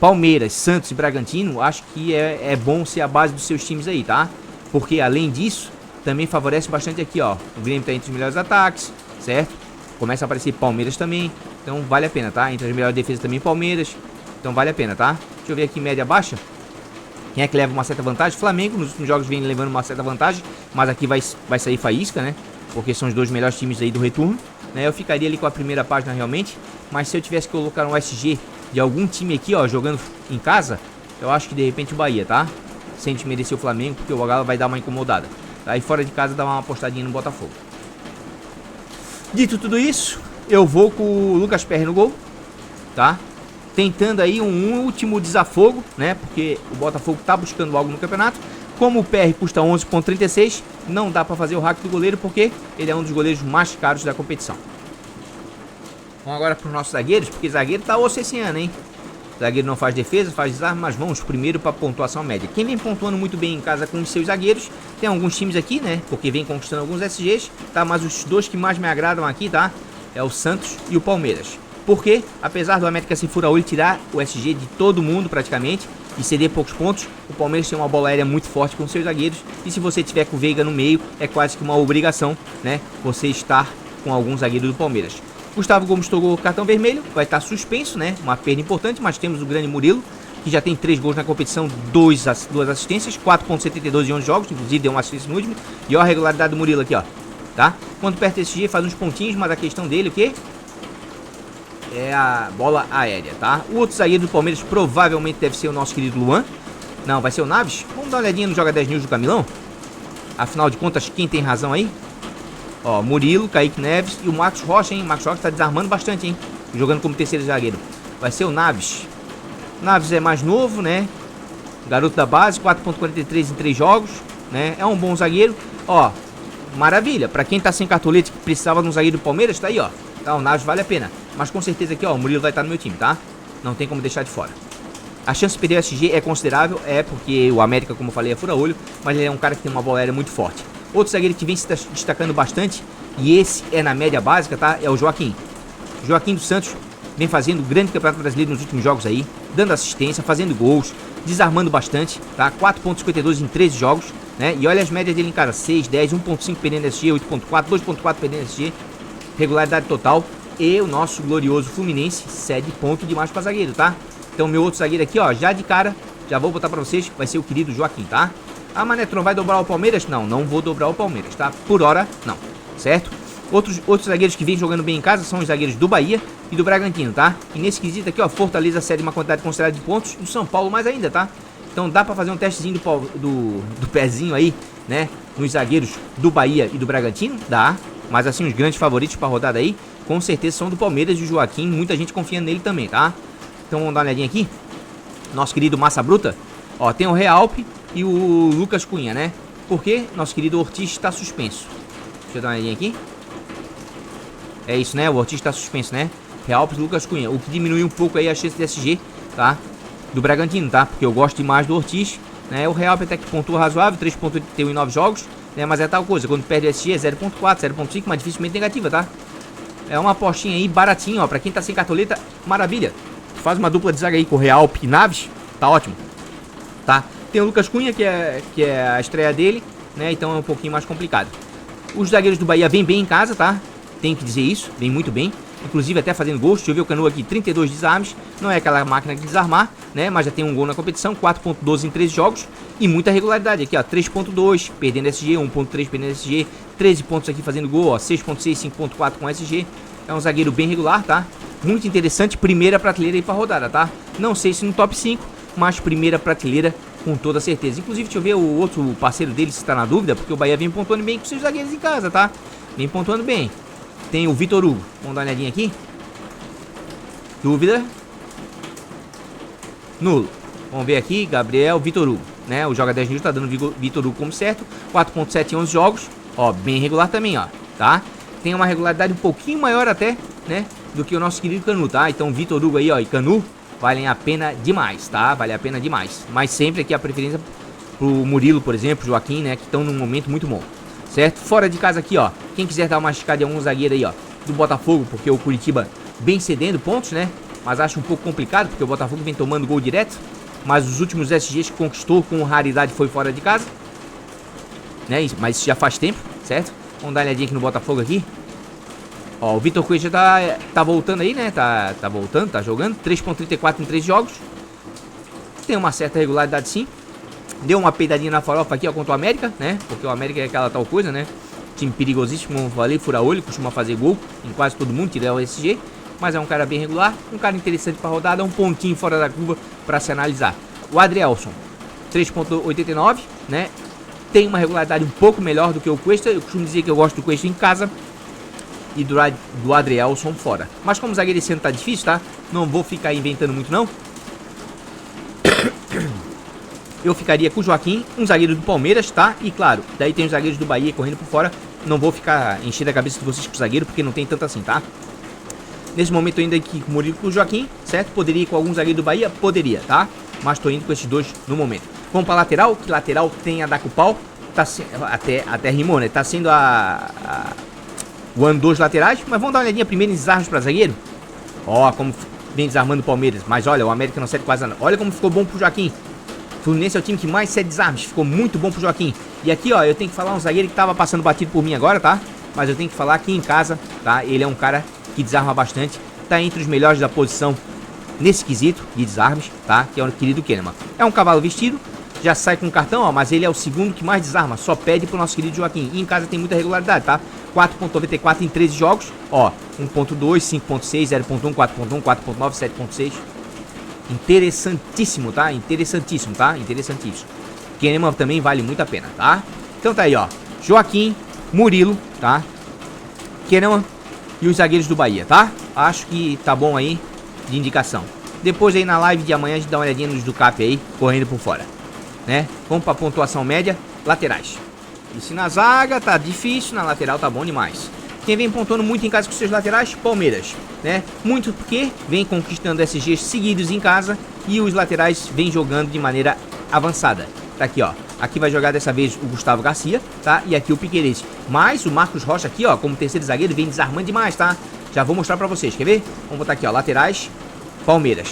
Palmeiras, Santos e Bragantino, acho que é bom ser a base dos seus times aí, tá? Porque, além disso, também favorece bastante aqui, ó. O Grêmio tá entre os melhores ataques, certo? Começa a aparecer Palmeiras também. Então vale a pena, tá? Entre as melhores defesas também Palmeiras. Então vale a pena, tá? Deixa eu ver aqui média baixa. Quem é que leva uma certa vantagem? Flamengo nos últimos jogos vem levando uma certa vantagem. Mas aqui vai sair faísca, né? Porque são os dois melhores times aí do retorno, né? Eu ficaria ali com a primeira página realmente. Mas se eu tivesse que colocar um SG de algum time aqui, ó, jogando em casa, eu acho que de repente o Bahia, tá? Sem desmerecer o Flamengo, porque o Galo vai dar uma incomodada. Aí fora de casa dá uma apostadinha no Botafogo. Dito tudo isso, eu vou com o Lucas Perry no gol, tá? Tentando aí um último desafogo, né? Porque o Botafogo tá buscando algo no campeonato. Como o PR custa 11.36, não dá pra fazer o hack do goleiro, porque ele é um dos goleiros mais caros da competição. Vamos agora pros nossos zagueiros, porque zagueiro tá osso esse ano, hein? Zagueiro não faz defesa, faz desarme, mas vamos primeiro para pontuação média. Quem vem pontuando muito bem em casa com os seus zagueiros, tem alguns times aqui, né? Porque vem conquistando alguns SGs, tá? Mas os dois que mais me agradam aqui, tá? É o Santos e o Palmeiras. Porque, apesar do América sem fura-olho tirar o SG de todo mundo praticamente e ceder poucos pontos, o Palmeiras tem uma bola aérea muito forte com seus zagueiros. E se você tiver com o Veiga no meio, é quase que uma obrigação, né, você estar com algum zagueiro do Palmeiras. Gustavo Gomes tomou cartão vermelho, vai estar suspenso, né, uma perda importante, mas temos o grande Murilo, que já tem 3 gols na competição, 2 assistências, 4.72 em 11 jogos, inclusive deu uma assistência no último. E ó a regularidade do Murilo aqui, ó, tá? Quando perto desse SG faz uns pontinhos, mas a questão dele, o quê? É a bola aérea, tá? O outro zagueiro do Palmeiras provavelmente deve ser o nosso querido Luan. Não, vai ser o Naves. Vamos dar uma olhadinha no Joga 10 News do Camilão. Afinal de contas, quem tem razão aí? Ó, Murilo, Kaique Neves e o Marcos Rocha, hein? O Marcos Rocha tá desarmando bastante, hein? Jogando como terceiro zagueiro. Vai ser o Naves. O Naves é mais novo, né? Garoto da base, 4.43 em 3 jogos, né? É um bom zagueiro. Ó, maravilha. Pra quem tá sem cartolete que precisava de um zagueiro do Palmeiras, tá aí, ó. Tá, o Naves vale a pena. Mas com certeza aqui, ó, o Murilo vai estar no meu time, tá? Não tem como deixar de fora. A chance de perder o SG é considerável, porque o América, como eu falei, é fura-olho, mas ele é um cara que tem uma bola aérea muito forte. Outro zagueiro que vem se destacando bastante, e esse é na média básica, tá? É o Joaquim. Joaquim dos Santos vem fazendo grande campeonato brasileiro nos últimos jogos aí, dando assistência, fazendo gols, desarmando bastante, tá? 4.52 em 13 jogos, né? E olha as médias dele em casa, 6, 10, 1.5 perdendo SG, 8.4, 2.4 perdendo SG, regularidade total. E o nosso glorioso Fluminense cede ponto demais para zagueiro, tá? Então meu outro zagueiro aqui, ó, já de cara, já vou botar para vocês, vai ser o querido Joaquim, tá? Ah, Manetron, vai dobrar o Palmeiras? Não, não vou dobrar o Palmeiras, tá? Por hora, não, certo? Outros zagueiros que vêm jogando bem em casa são os zagueiros do Bahia e do Bragantino, tá? E nesse quesito aqui, ó, Fortaleza cede uma quantidade considerável de pontos, do São Paulo mais ainda, tá? Então dá pra fazer um testezinho do pezinho aí, né? Nos zagueiros do Bahia e do Bragantino, dá. Mas assim, os grandes favoritos pra rodada aí, com certeza são do Palmeiras e o Joaquim, muita gente confia nele também, tá? Então vamos dar uma olhadinha aqui. Nosso querido Massa Bruta, ó, tem o Realpe e o Lucas Cunha, né? Porque nosso querido Ortiz está suspenso. Deixa eu dar uma olhadinha aqui. É isso, né? O Ortiz está suspenso, né? Realpe e Lucas Cunha, o que diminui um pouco aí a chance de SG, tá? Do Bragantino, tá? Porque eu gosto demais do Ortiz, né? O Realpe até que pontua razoável, 3.81 em 9 jogos, né? Mas é tal coisa, quando perde o SG é 0.4, 0.5, mas dificilmente negativa, tá? É uma apostinha aí, baratinho, ó. Pra quem tá sem cartoleta, maravilha. Faz uma dupla de zaga aí com o Realpe e Naves, tá ótimo, tá? Tem o Lucas Cunha, que é a estreia dele, né? Então é um pouquinho mais complicado. Os zagueiros do Bahia vêm bem em casa, tá? Tem que dizer isso, vem muito bem. Inclusive até fazendo gols. Deixa eu ver o Canu aqui, 32 desarmes. Não é aquela máquina de desarmar, né? Mas já tem um gol na competição, 4.12 em 13 jogos. E muita regularidade aqui, ó, 3.2 perdendo SG, 1.3 perdendo SG, 13 pontos aqui fazendo gol, ó, 6.6, 5.4 com SG. É um zagueiro bem regular, tá? Muito interessante, primeira prateleira aí pra rodada, tá? Não sei se no top 5, mas primeira prateleira com toda certeza. Inclusive, deixa eu ver o outro parceiro dele se tá na dúvida, porque o Bahia vem pontuando bem com seus zagueiros em casa, tá? Vem pontuando bem. Tem o Vitor Hugo, vamos dar uma olhadinha aqui. Dúvida. Nulo. Vamos ver aqui, Gabriel, Vitor Hugo, né? O Joga 10 News tá dando Vitor Hugo como certo. 4.7 em 11 jogos, ó, bem regular também, ó, tá? Tem uma regularidade um pouquinho maior até, né, do que o nosso querido Canu, tá? Então Vitor Hugo aí, ó, e Canu valem a pena demais, tá? Vale a pena demais. Mas sempre aqui a preferência pro Murilo, por exemplo, Joaquim, né, que estão num momento muito bom, certo? Fora de casa aqui, ó, quem quiser dar uma esticada em algum zagueiro aí, ó, do Botafogo, porque o Curitiba bem cedendo pontos, né? Mas acho um pouco complicado, porque o Botafogo vem tomando gol direto. Mas os últimos SGs que conquistou com raridade foi fora de casa, né? Mas isso já faz tempo, certo? Vamos dar uma olhadinha aqui no Botafogo aqui. Ó, o Vitor Cuesta tá voltando aí, né? Tá voltando, tá jogando. 3.34 em 3 jogos. Tem uma certa regularidade sim. Deu uma peidadinha na farofa aqui, ó, contra o América, né? Porque o América é aquela tal coisa, né? Time perigosíssimo, como eu falei, fura-olho, costuma fazer gol em quase todo mundo, tirar o SG. Mas é um cara bem regular, um cara interessante pra rodada, um pontinho fora da curva pra se analisar. O Adrielson, 3.89, né? Tem uma regularidade um pouco melhor do que o Cuesta. Eu costumo dizer que eu gosto do Cuesta em casa e do Adrielson fora. Mas como o zagueiro esse ano tá difícil, tá? Não vou ficar inventando muito, não. Eu ficaria com o Joaquim, um zagueiro do Palmeiras, tá? E claro, daí tem os zagueiros do Bahia correndo por fora. Não vou ficar enchendo a cabeça de vocês com o zagueiro, porque não tem tanto assim, tá? Nesse momento ainda aqui com o Murilo e com o Joaquim, certo? Poderia ir com algum zagueiro do Bahia? Poderia, tá? Mas tô indo com esses dois no momento. Vamos pra lateral, que lateral tem a dar com o pau. Tá até rimou, né? Tá sendo o ano dos laterais. Mas vamos dar uma olhadinha primeiro em desarmes pra zagueiro. Ó, como vem desarmando o Palmeiras. Mas olha, o América não cede quase nada. Olha como ficou bom pro Joaquim. Fluminense é o time que mais cede desarmes. Ficou muito bom pro Joaquim. E aqui, ó, eu tenho que falar um zagueiro que tava passando batido por mim agora, tá? Mas eu tenho que falar aqui em casa, tá? Ele é um cara que desarma bastante. Tá entre os melhores da posição nesse quesito de desarmes, tá? Que é o querido Kahneman. É um cavalo vestido. Já sai com cartão, ó, mas ele é o segundo que mais desarma. Só pede pro nosso querido Joaquim. E em casa tem muita regularidade, tá? 4.94 em 13 jogos. Ó, 1.2, 5.6, 0.1, 4.1, 4.9, 7.6. Interessantíssimo, tá? Interessantíssimo, tá? Interessantíssimo. Kahneman também vale muito a pena, tá? Então tá aí, ó. Joaquim, Murilo, tá? Kahneman e os zagueiros do Bahia, tá? Acho que tá bom aí de indicação. Depois aí na live de amanhã a gente dá uma olhadinha nos do Cap aí, correndo por fora, né? Vamos pra pontuação média, laterais. E se na zaga tá difícil, na lateral tá bom demais. Quem vem pontuando muito em casa com seus laterais? Palmeiras, né? Muito porque vem conquistando SGs seguidos em casa e os laterais vêm jogando de maneira avançada. Tá aqui, ó. Aqui vai jogar dessa vez o Gustavo Garcia, tá? E aqui o Piquerez. Mas o Marcos Rocha aqui, ó, como terceiro zagueiro, vem desarmando demais, tá? Já vou mostrar pra vocês, quer ver? Vamos botar aqui, ó, laterais, Palmeiras.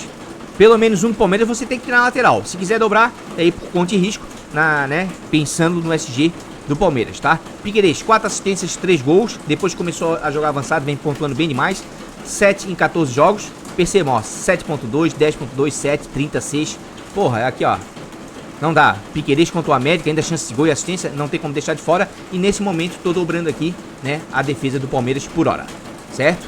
Pelo menos um do Palmeiras você tem que tirar na lateral. Se quiser dobrar, é aí por conta e risco, né? Pensando no SG do Palmeiras, tá? Piquerez, 4 assistências, 3 gols. Depois começou a jogar avançado, vem pontuando bem demais. 7 em 14 jogos. Percebam, ó, 7.2, 10.2, 7, 36. Porra, aqui, ó. Não dá. Piquerez contra o América, ainda chance de gol e assistência, não tem como deixar de fora. E nesse momento tô dobrando aqui, né, a defesa do Palmeiras por hora, certo?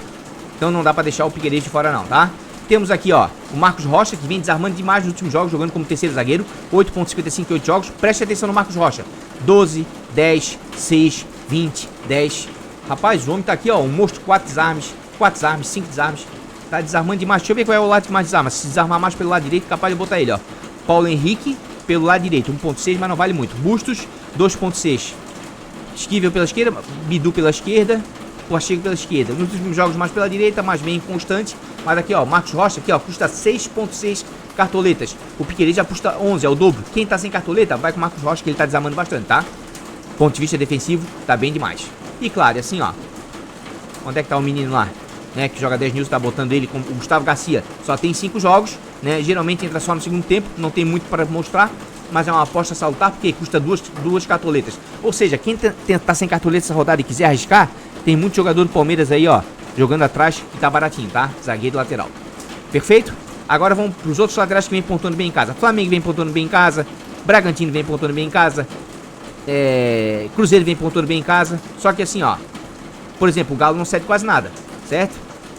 Então não dá pra deixar o Piquerez de fora não, tá? Temos aqui, ó, o Marcos Rocha, que vem desarmando demais nos últimos jogos, jogando como terceiro zagueiro. 8.55 em 8 jogos. Preste atenção no Marcos Rocha. 12, 10, 6, 20, 10. Rapaz, o homem tá aqui, ó, um monstro. 4 desarmes, 5 desarmes. Tá desarmando demais. Deixa eu ver qual é o lado que mais desarma. Se desarmar mais pelo lado direito, capaz de botar ele, ó. Paulo Henrique, pelo lado direito, 1.6, mas não vale muito. Bustos, 2.6. Esquivel pela esquerda, Bidu pela esquerda, Pochego pela esquerda. Nos últimos jogos mais pela direita, mas bem constante. Mas aqui, ó, Marcos Rocha, aqui, ó, custa 6.6 cartoletas. O Piquerez já custa 11, é o dobro. Quem tá sem cartoleta, vai com o Marcos Rocha, que ele tá desarmando bastante, tá? Ponto de vista defensivo, tá bem demais. E claro, assim, ó, onde é que tá o menino lá, né, que joga 10 news, tá botando ele com o Gustavo Garcia. Só tem 5 jogos, né, geralmente entra só no segundo tempo, não tem muito para mostrar. Mas é uma aposta salutar porque custa duas cartoletas. Ou seja, quem tá sem cartoleta essa rodada e quiser arriscar, tem muito jogador do Palmeiras aí, ó, jogando atrás e tá baratinho, tá? Zagueiro lateral. Perfeito? Agora vamos pros outros laterais que vem pontuando bem em casa. Flamengo vem pontuando bem em casa. Bragantino vem pontuando bem em casa. Cruzeiro vem pontuando bem em casa. Só que assim, ó, por exemplo, o Galo não cede quase nada, certo?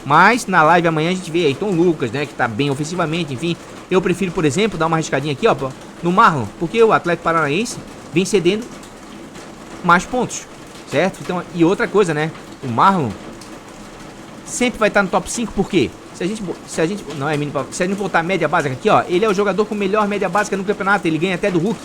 Mas na live amanhã a gente vê Ayrton Lucas, né, que tá bem ofensivamente, enfim. Eu prefiro, por exemplo, dar uma arriscadinha aqui, ó, no Marlon, porque o Atlético Paranaense vem cedendo mais pontos, certo? Então, e outra coisa, né, o Marlon sempre vai estar no top 5, por quê? Se a gente não é mínimo, se a gente botar a média básica aqui, ó, ele é o jogador com melhor média básica no campeonato, ele ganha até do Hulk.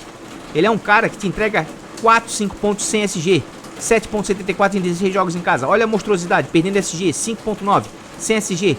Ele é um cara que te entrega 4, 5 pontos sem SG, 7.74 em 16 jogos em casa. Olha a monstruosidade, perdendo SG, 5.9, sem SG,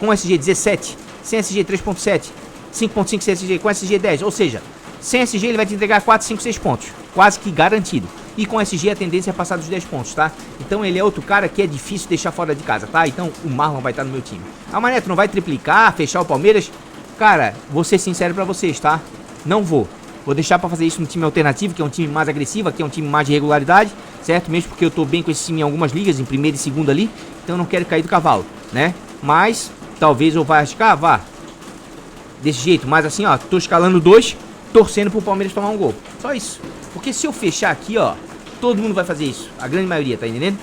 com SG 17, sem SG 3.7, 5.5 sem SG, com SG 10, ou seja, sem SG ele vai te entregar 4, 5, 6 pontos, quase que garantido. E com SG a tendência é passar dos 10 pontos, tá? Então ele é outro cara que é difícil deixar fora de casa, tá? Então o Marlon vai estar no meu time. Ah, Mané, tu não vai triplicar, fechar o Palmeiras? Cara, vou ser sincero pra vocês, tá? Não vou. Vou deixar pra fazer isso no time alternativo, que é um time mais agressivo, que é um time mais de regularidade, certo? Mesmo porque eu tô bem com esse time em algumas ligas, em primeira e segunda ali. Então eu não quero cair do cavalo, né? Mas, talvez eu vá arriscar, vá. Desse jeito, mas assim, ó, tô escalando 2, torcendo pro Palmeiras tomar um gol. Só isso. Porque se eu fechar aqui, ó, todo mundo vai fazer isso. A grande maioria, tá entendendo?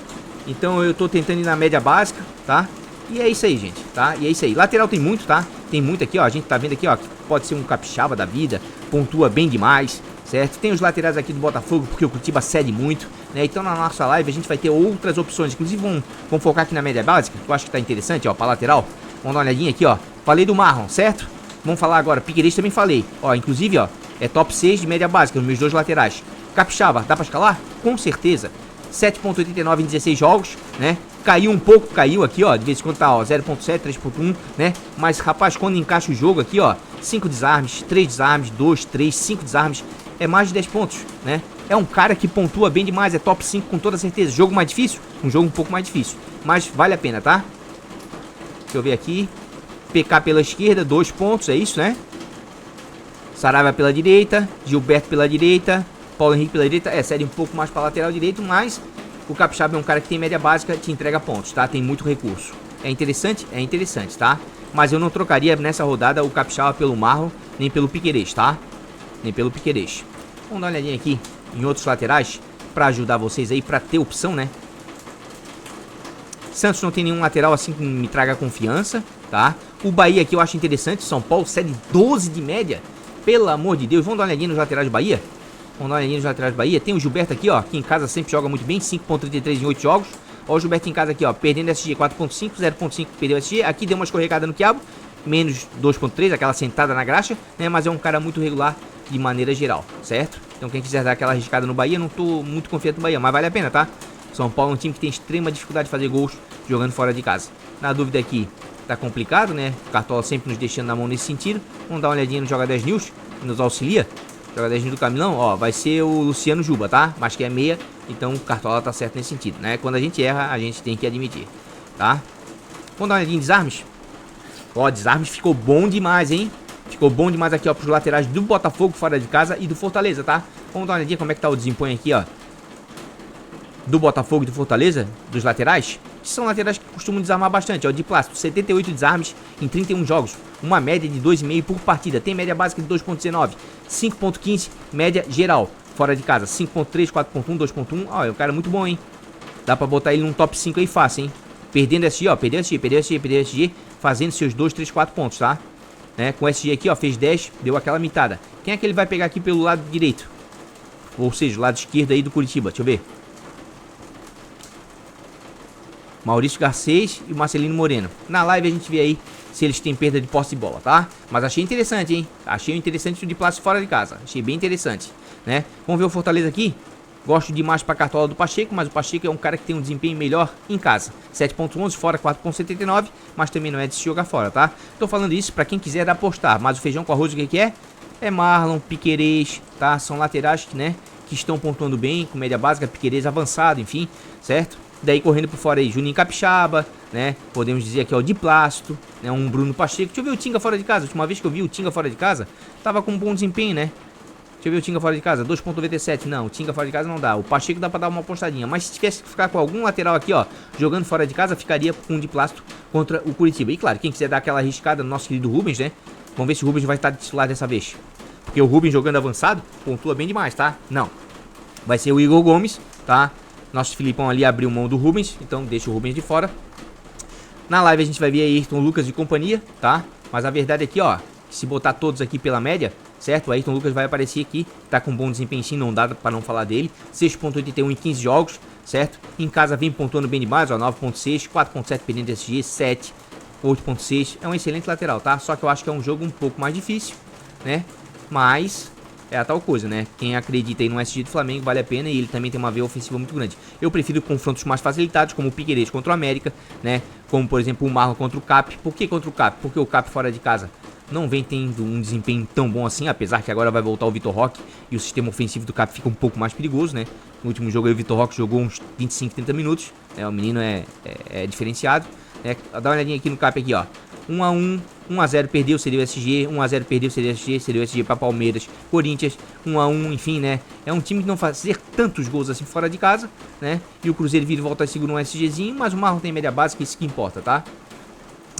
Então eu tô tentando ir na média básica, tá? E é isso aí, gente, tá? E é isso aí. Lateral tem muito, tá? Tem muito aqui, ó. A gente tá vendo aqui, ó. Pode ser um capixaba da vida. Pontua bem demais, certo? Tem os laterais aqui do Botafogo, porque o Curitiba cede muito, né? Então na nossa live a gente vai ter outras opções. Inclusive vamos focar aqui na média básica, que eu acho que tá interessante, ó, pra lateral. Vamos dar uma olhadinha aqui, ó. Falei do Marlon, certo? Vamos falar agora. Piquerez também falei. Ó, inclusive, ó, é top 6 de média básica nos meus dois laterais. Capixaba, dá pra escalar? Com certeza. 7.89 em 16 jogos, né? Caiu um pouco, caiu aqui, ó. De vez em quando tá, ó, 0.7, 3.1, né? Mas, rapaz, quando encaixa o jogo aqui, ó, 5 desarmes, 3 desarmes, 2, 3, 5 desarmes, é mais de 10 pontos, né? É um cara que pontua bem demais, é top 5 com toda certeza. Jogo mais difícil? Um jogo um pouco mais difícil, mas vale a pena, tá? Deixa eu ver aqui. PK pela esquerda, 2 pontos, é isso, né? Saraiva pela direita, Gilberto pela direita, Paulo Henrique pela direita. Cede um pouco mais para lateral direito, mas o Capixaba é um cara que tem média básica, te entrega pontos, tá? Tem muito recurso. É interessante? É interessante, tá? Mas eu não trocaria nessa rodada o Capixaba pelo Marlon, nem pelo Piquerez, tá? Nem pelo Piquerez. Vamos dar uma olhadinha aqui em outros laterais para ajudar vocês aí, para ter opção, né? Santos não tem nenhum lateral assim que me traga confiança, tá? O Bahia aqui eu acho interessante, São Paulo cede 12 de média. Pelo amor de Deus, vamos dar uma olhadinha nos laterais do Bahia? Vamos dar uma olhadinha nos laterais do Bahia. Tem o Gilberto aqui, ó, que em casa sempre joga muito bem, 5.33 em 8 jogos. Ó o Gilberto em casa aqui, ó, perdendo SG 4.5, 0.5 perdeu SG. Aqui deu uma escorregada no quiabo, menos 2.3, aquela sentada na graxa, né? Mas é um cara muito regular de maneira geral, certo? Então quem quiser dar aquela arriscada no Bahia, não tô muito confiante no Bahia, mas vale a pena, tá? São Paulo é um time que tem extrema dificuldade de fazer gols jogando fora de casa. Na dúvida aqui, tá complicado, né? O Cartola sempre nos deixando na mão nesse sentido. Vamos dar uma olhadinha no Joga 10 News, que nos auxilia. Joga 10 News do Camilão, ó, vai ser o Luciano Juba, tá? Mas que é meia, então o Cartola tá certo nesse sentido, né? Quando a gente erra, a gente tem que admitir, tá? Vamos dar uma olhadinha em desarmes. Ó, desarmes ficou bom demais, hein? Ficou bom demais aqui, ó, pros laterais do Botafogo fora de casa e do Fortaleza, tá? Vamos dar uma olhadinha como é que tá o desempenho aqui, ó, do Botafogo e do Fortaleza, dos laterais. Que são laterais que costumam desarmar bastante, ó, de plástico, 78 desarmes em 31 jogos, uma média de 2,5 por partida, tem média básica de 2.19, 5.15 média geral, fora de casa, 5.3, 4.1, 2.1, ó, é um cara muito bom, hein? Dá pra botar ele num top 5 aí fácil, hein? Perdendo SG, ó, perdeu SG, fazendo seus 2, 3, 4 pontos, tá? Né? Com SG aqui, ó, fez 10, deu aquela mitada. Quem é que ele vai pegar aqui pelo lado direito? Ou seja, o lado esquerdo aí do Curitiba, deixa eu ver. Maurício Garcês e Marcelino Moreno. Na live a gente vê aí se eles têm perda de posse de bola, tá? Mas achei interessante, hein? Achei interessante o de plástico fora de casa. Achei bem interessante, né? Vamos ver o Fortaleza aqui. Gosto demais pra cartola do Pacheco, mas o Pacheco é um cara que tem um desempenho melhor em casa. 7.11, fora 4.79, mas também não é de se jogar fora, tá? Tô falando isso pra quem quiser apostar, mas o feijão com arroz o que é? É Marlon, Piquerez, tá? São laterais que, né, que estão pontuando bem, com média básica, Piquerez avançado, enfim, certo? Daí correndo por fora aí, Juninho Capixaba, né? Podemos dizer aqui, ó, de Plástico, né? Um Bruno Pacheco. Deixa eu ver o Tinga fora de casa. A última vez que eu vi o Tinga fora de casa, tava com um bom desempenho, né? Deixa eu ver o Tinga fora de casa, 2.97. Não, o Tinga fora de casa não dá. O Pacheco dá pra dar uma apostadinha. Mas se tivesse que ficar com algum lateral aqui, ó, jogando fora de casa, ficaria com um de Plástico contra o Curitiba. E claro, quem quiser dar aquela arriscada no nosso querido Rubens, né? Vamos ver se o Rubens vai estar de titular dessa vez. Porque o Rubens jogando avançado, pontua bem demais, tá? Não. Vai ser o Igor Gomes, tá? Nosso Filipão ali abriu mão do Rubens, então deixa o Rubens de fora. Na live a gente vai ver aí Ayrton Lucas e companhia, tá? Mas a verdade aqui, ó, se botar todos aqui pela média, certo? O Ayrton Lucas vai aparecer aqui, tá com um bom desempenho sim, não dá pra não falar dele. 6.81 em 15 jogos, certo? Em casa vem pontuando bem demais, ó, 9.6, 4.7 perdendo SG, 7, 8.6. É um excelente lateral, tá? Só que eu acho que é um jogo um pouco mais difícil, né? Mas é a tal coisa, né? Quem acredita aí no SG do Flamengo vale a pena e ele também tem uma veia ofensiva muito grande. Eu prefiro confrontos mais facilitados, como o Piquerez contra o América, né? Como, por exemplo, o Marlon contra o Cap. Por que contra o Cap? Porque o Cap fora de casa não vem tendo um desempenho tão bom assim, apesar que agora vai voltar o Vitor Roque e o sistema ofensivo do Cap fica um pouco mais perigoso, né? No último jogo aí o Vitor Roque jogou uns 25, 30 minutos, né? O menino é diferenciado, né? Dá uma olhadinha aqui no Cap aqui, ó. 1-1, 1-0 perdeu, seria o SG, 1-0 perdeu, seria o SG para Palmeiras, Corinthians, 1-1, enfim, né? É um time que não fazer tantos gols assim fora de casa, né? E o Cruzeiro vira e volta a segurar um SGzinho, mas o Marlon tem média básica, isso que importa, tá?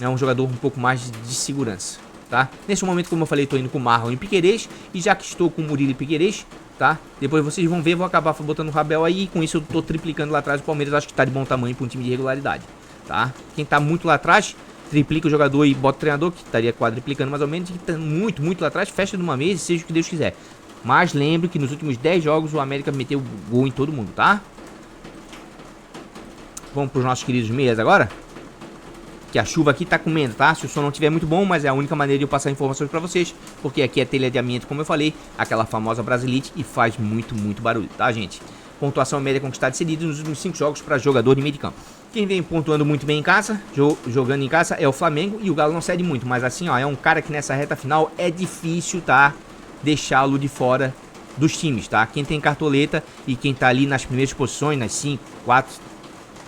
É um jogador um pouco mais de segurança, tá? Nesse momento, como eu falei, tô indo com o Marlon e Piquerez, e já que estou com o Murilo e Piquerez, tá? Depois vocês vão ver, vou acabar botando o Rabel aí, e com isso eu tô triplicando lá atrás o Palmeiras, acho que tá de bom tamanho para um time de regularidade, tá? Quem tá muito lá atrás, triplica o jogador e bota o treinador, que estaria quadriplicando mais ou menos, e que tá muito lá atrás, fecha de uma vez e seja o que Deus quiser. Mas lembre que nos últimos 10 jogos o América meteu gol em todo mundo, tá? Vamos pros nossos queridos meias agora. Que a chuva aqui tá comendo, tá? Se o som não estiver muito bom, mas é a única maneira de eu passar informações pra vocês, porque aqui é telhadiamento, como eu falei, aquela famosa Brasilite, e faz muito barulho, tá, gente? Pontuação média conquistada e cedida nos últimos 5 jogos para jogador de meio de campo. Quem vem pontuando muito bem em casa, jogando em casa, é o Flamengo, e o Galo não cede muito, mas assim, ó, é um cara que nessa reta final é difícil, tá? Deixá-lo de fora dos times, tá? Quem tem cartoleta e quem tá ali nas primeiras posições, nas 5, 4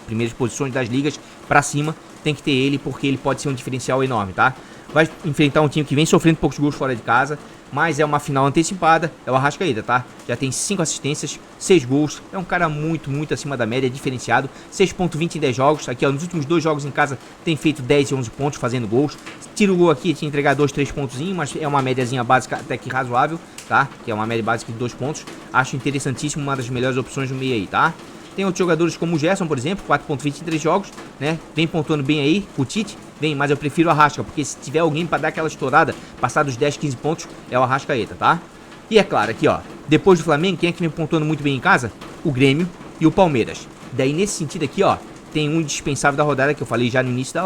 primeiras posições das ligas, pra cima, tem que ter ele, porque ele pode ser um diferencial enorme, tá? Vai enfrentar um time que vem sofrendo poucos gols fora de casa, mas é uma final antecipada, é o Arrascaeta, tá? Já tem 5 assistências, 6 gols, é um cara muito acima da média, diferenciado, 6.20 em 10 jogos, aqui ó, nos últimos 2 jogos em casa tem feito 10 e 11 pontos fazendo gols, tira o gol aqui, tinha entregar 2, 3 pontozinhos, mas é uma médiazinha básica até que razoável, tá? Que é uma média básica de 2 pontos, acho interessantíssimo, uma das melhores opções no meio aí, tá? Tem outros jogadores como o Gerson, por exemplo, 4.23 jogos, né? Vem pontuando bem aí, o Tite, vem, mas eu prefiro o Arrasca, porque se tiver alguém pra dar aquela estourada, passar dos 10, 15 pontos, é o Arrascaeta, tá? E é claro, aqui ó, depois do Flamengo, quem é que vem pontuando muito bem em casa? O Grêmio e o Palmeiras. Daí nesse sentido aqui ó, tem um indispensável da rodada que eu falei já no início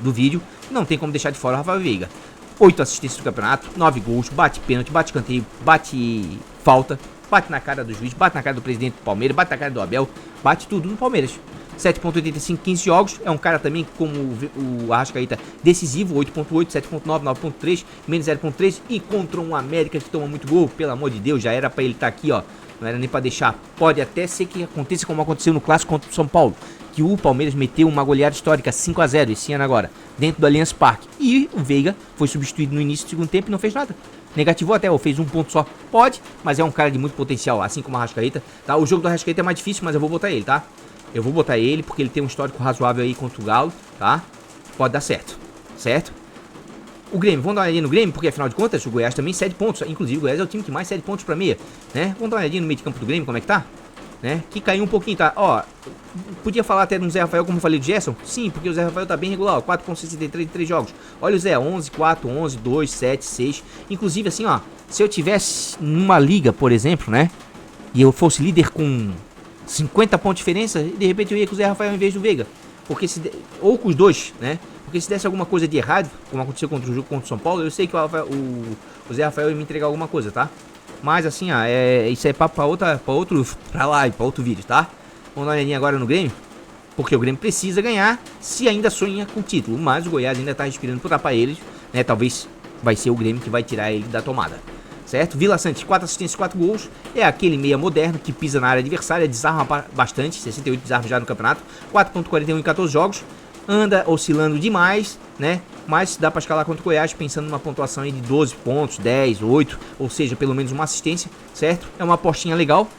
do vídeo, não tem como deixar de fora o Rafael Veiga. 8 assistências do campeonato, 9 gols, bate pênalti, bate escanteio, bate falta, bate na cara do juiz, bate na cara do presidente do Palmeiras, bate na cara do Abel, bate tudo no Palmeiras. 7.85, 15 jogos, é um cara também como o Arrascaeta decisivo, 8.8, 7.9, 9.3, menos 0.3, e contra um América que toma muito gol, pelo amor de Deus, já era pra ele estar aqui, ó, não era nem pra deixar. Pode até ser que aconteça como aconteceu no clássico contra o São Paulo, que o Palmeiras meteu uma goleada histórica, 5-0 esse ano agora, dentro do Allianz Parque, e o Veiga foi substituído no início do segundo tempo e não fez nada. Negativou até, ou fez um ponto só. Pode, mas é um cara de muito potencial, assim como o Arrascaeta, tá? O jogo do Arrascaeta é mais difícil, mas eu vou botar ele, tá? Eu vou botar ele porque ele tem um histórico razoável aí contra o Galo, tá? Pode dar certo, certo? O Grêmio, vamos dar uma olhadinha no Grêmio, porque afinal de contas o Goiás também cede pontos. Inclusive o Goiás é o time que mais cede pontos pra meia, né? Vamos dar uma olhadinha no meio de campo do Grêmio, como é que tá? Né? Que caiu um pouquinho, tá? Ó, podia falar até do Zé Rafael, como eu falei do Gerson? Sim, porque o Zé Rafael tá bem regular, 4.63 em 3 jogos. Olha o Zé, 11, 4, 11, 2, 7, 6. Inclusive assim, ó, se eu tivesse numa liga, por exemplo, né? E eu fosse líder com 50 pontos de diferença, e de repente eu ia com o Zé Rafael em vez do Veiga. Porque ou com os dois, né? Porque se desse alguma coisa de errado, como aconteceu contra o jogo contra o São Paulo, eu sei que o Zé Rafael ia me entregar alguma coisa, tá? Mas assim, ó, isso é papo pra live, pra outro vídeo, tá? Vamos dar uma olhadinha agora no Grêmio, porque o Grêmio precisa ganhar se ainda sonha com o título. Mas o Goiás ainda tá respirando por tapar eles, né? Talvez vai ser o Grêmio que vai tirar ele da tomada. Certo? Vila Sante, 4 assistências, 4 gols. É aquele meia moderno que pisa na área adversária, desarma bastante, 68 desarmes já no campeonato, 4.41 em 14 jogos. Anda oscilando demais, né? Mas dá pra escalar contra o Goiás pensando numa pontuação aí de 12 pontos, 10, 8, ou seja, pelo menos uma assistência, certo? É uma apostinha legal,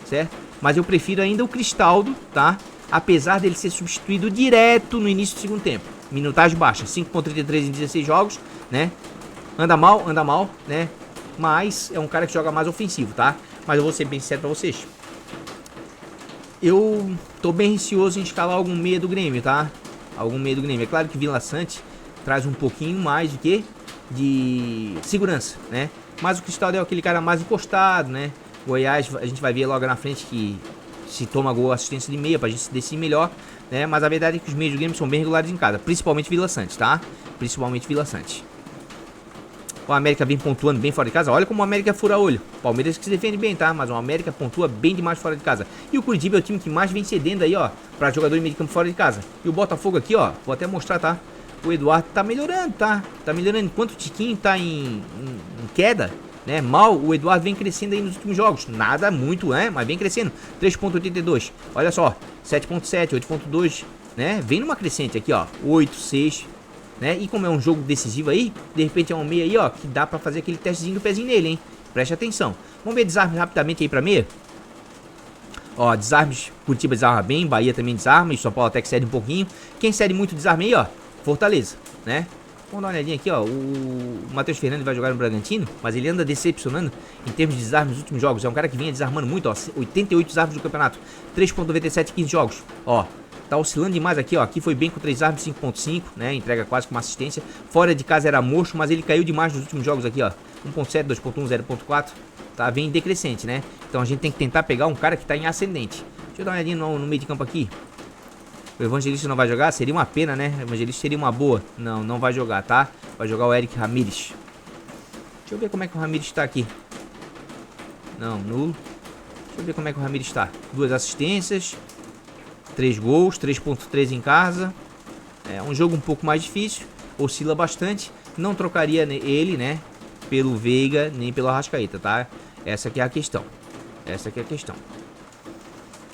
certo? Mas eu prefiro ainda o Cristaldo, tá? Apesar dele ser substituído direto no início do segundo tempo. Minutagem baixa, 5.33 em 16 jogos, né? Anda mal, né? Mas é um cara que joga mais ofensivo, tá? Mas eu vou ser bem sincero pra vocês. Eu tô bem receoso em escalar algum meia do Grêmio, tá? Algum meia do Grêmio. É claro que Vila Sante traz um pouquinho mais do que de segurança, né? Mas o Cristaldo é aquele cara mais encostado, né? Goiás, a gente vai ver logo na frente que se toma gol, assistência de meia pra gente se decidir melhor, né? Mas a verdade é que os meios do Grêmio são bem regulares em casa, principalmente Vila Sante, tá? Principalmente Vila Sante. O América vem pontuando bem fora de casa. Olha como o América fura olho. Palmeiras que se defende bem, tá? Mas o América pontua bem demais fora de casa. E o Curitiba é o time que mais vem cedendo aí, ó, pra jogador de meio de campo fora de casa. E o Botafogo aqui, ó, vou até mostrar, tá? O Eduardo tá melhorando, tá? Tá melhorando. Enquanto o Tiquinho tá em queda, né? Mal, o Eduardo vem crescendo aí nos últimos jogos. Nada muito, né? Mas vem crescendo. 3.82. Olha só. 7.7, 8.2, né? Vem numa crescente aqui, ó. 8, 6... né? E como é um jogo decisivo aí, de repente é um meia aí, ó, que dá pra fazer aquele testezinho do pezinho nele, hein? Preste atenção. Vamos ver desarmes rapidamente aí pra meia. Ó, desarmes, Curitiba desarma bem, Bahia também desarma, e São Paulo até que cede um pouquinho. Quem cede muito desarme aí, ó, Fortaleza, né? Vamos dar uma olhadinha aqui, ó, o Matheus Fernandes vai jogar no Bragantino, mas ele anda decepcionando em termos de desarmes nos últimos jogos. É um cara que vinha desarmando muito, ó, 88 desarmes do campeonato, 3.97 em 15 jogos, ó. Tá oscilando demais aqui, ó. Aqui foi bem com 3 armas, 5.5, né? Entrega quase com uma assistência. Fora de casa era mocho, mas ele caiu demais nos últimos jogos aqui, ó. 1.7, 2.1, 0.4. Tá bem decrescente, né? Então a gente tem que tentar pegar um cara que tá em ascendente. Deixa eu dar uma olhadinha no meio de campo aqui. O Evangelista não vai jogar? Seria uma pena, né? O Evangelista seria uma boa. Não, não vai jogar, tá? Vai jogar o Eric Ramírez. Deixa eu ver como é que o Ramírez tá aqui. Não, nulo. Deixa eu ver como é que o Ramírez tá. 2 assistências. 3 gols, 3.3 em casa. É um jogo um pouco mais difícil. Oscila bastante. Não trocaria ele, né? Pelo Veiga, nem pelo Arrascaeta, tá? Essa aqui é a questão. Essa aqui é a questão.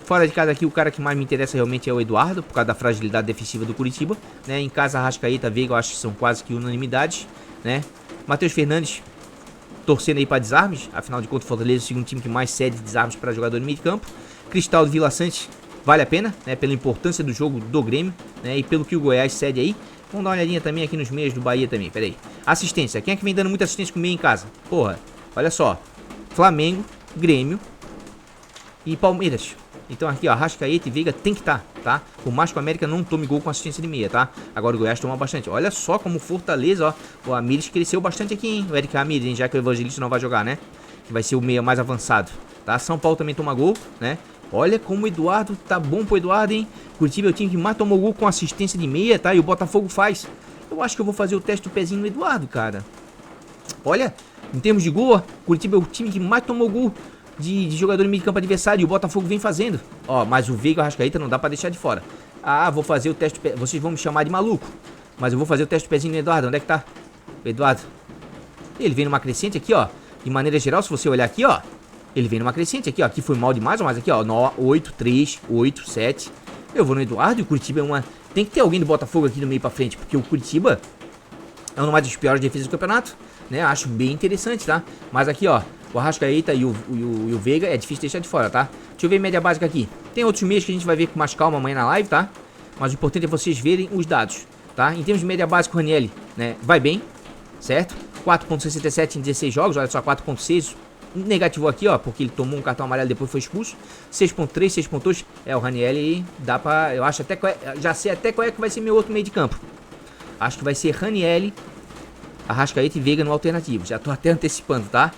Fora de casa aqui, o cara que mais me interessa realmente é o Eduardo, por causa da fragilidade defensiva do Curitiba, né? Em casa, Arrascaeta, Veiga, eu acho que são quase que unanimidades, né? Matheus Fernandes torcendo aí para desarmes, afinal de contas, Fortaleza é o segundo time que mais cede desarmes para jogador de meio de campo. Cristaldo, Vila Sante, vale a pena, né? Pela importância do jogo do Grêmio, né? E pelo que o Goiás cede aí. Vamos dar uma olhadinha também aqui nos meios do Bahia também, pera aí. Assistência, quem é que vem dando muita assistência com meio em casa? Porra, olha só, Flamengo, Grêmio e Palmeiras. Então aqui, ó, Arrascaeta e Veiga tem que estar, tá? Por mais que o América não tome gol com assistência de meia, tá? Agora o Goiás toma bastante. Olha só como Fortaleza, ó. O Amires cresceu bastante aqui, hein? O Eric Ramírez, hein? Já que o Evangelista não vai jogar, né? Que vai ser o meia mais avançado, tá? São Paulo também toma gol, né? Olha como o Eduardo tá bom pro Eduardo, hein? Curitiba é o time que mais tomou gol com assistência de meia, tá? E o Botafogo faz. Eu acho que eu vou fazer o teste do pezinho no Eduardo, cara. Olha, em termos de gol, Curitiba é o time que mais tomou gol de jogador de meio de campo adversário, e o Botafogo vem fazendo. Ó, mas o Veiga e o Arrascaeta não dá pra deixar de fora. Ah, vou fazer o teste do pé. Vocês vão me chamar de maluco, mas eu vou fazer o teste do pezinho no Eduardo. Onde é que tá? O Eduardo. Ele vem numa crescente aqui, ó. De maneira geral, se você olhar aqui, ó, ele vem numa crescente aqui, ó. Aqui foi mal demais, mas aqui, ó, 8, 3, 8, 7. Eu vou no Eduardo e o Curitiba é uma... Tem que ter alguém do Botafogo aqui no meio pra frente, porque o Curitiba é uma das piores defesas do campeonato, né? Acho bem interessante, tá? Mas aqui, ó, o Arrascaeta e o Veiga é difícil deixar de fora, tá? Deixa eu ver média básica aqui. Tem outros meios que a gente vai ver com mais calma amanhã na live, tá? Mas o importante é vocês verem os dados, tá? Em termos de média básica, o Ranieri, né, vai bem, certo? 4.67 em 16 jogos, olha só, 4.6. Negativou aqui, ó, porque ele tomou um cartão amarelo e depois foi expulso. 6.3, 6.2. É, o Ranieri dá pra... Eu acho até... Já sei até qual é que vai ser meu outro meio de campo. Acho que vai ser Ranieri, Arrascaeta e Veiga no alternativo. Já tô até antecipando, tá?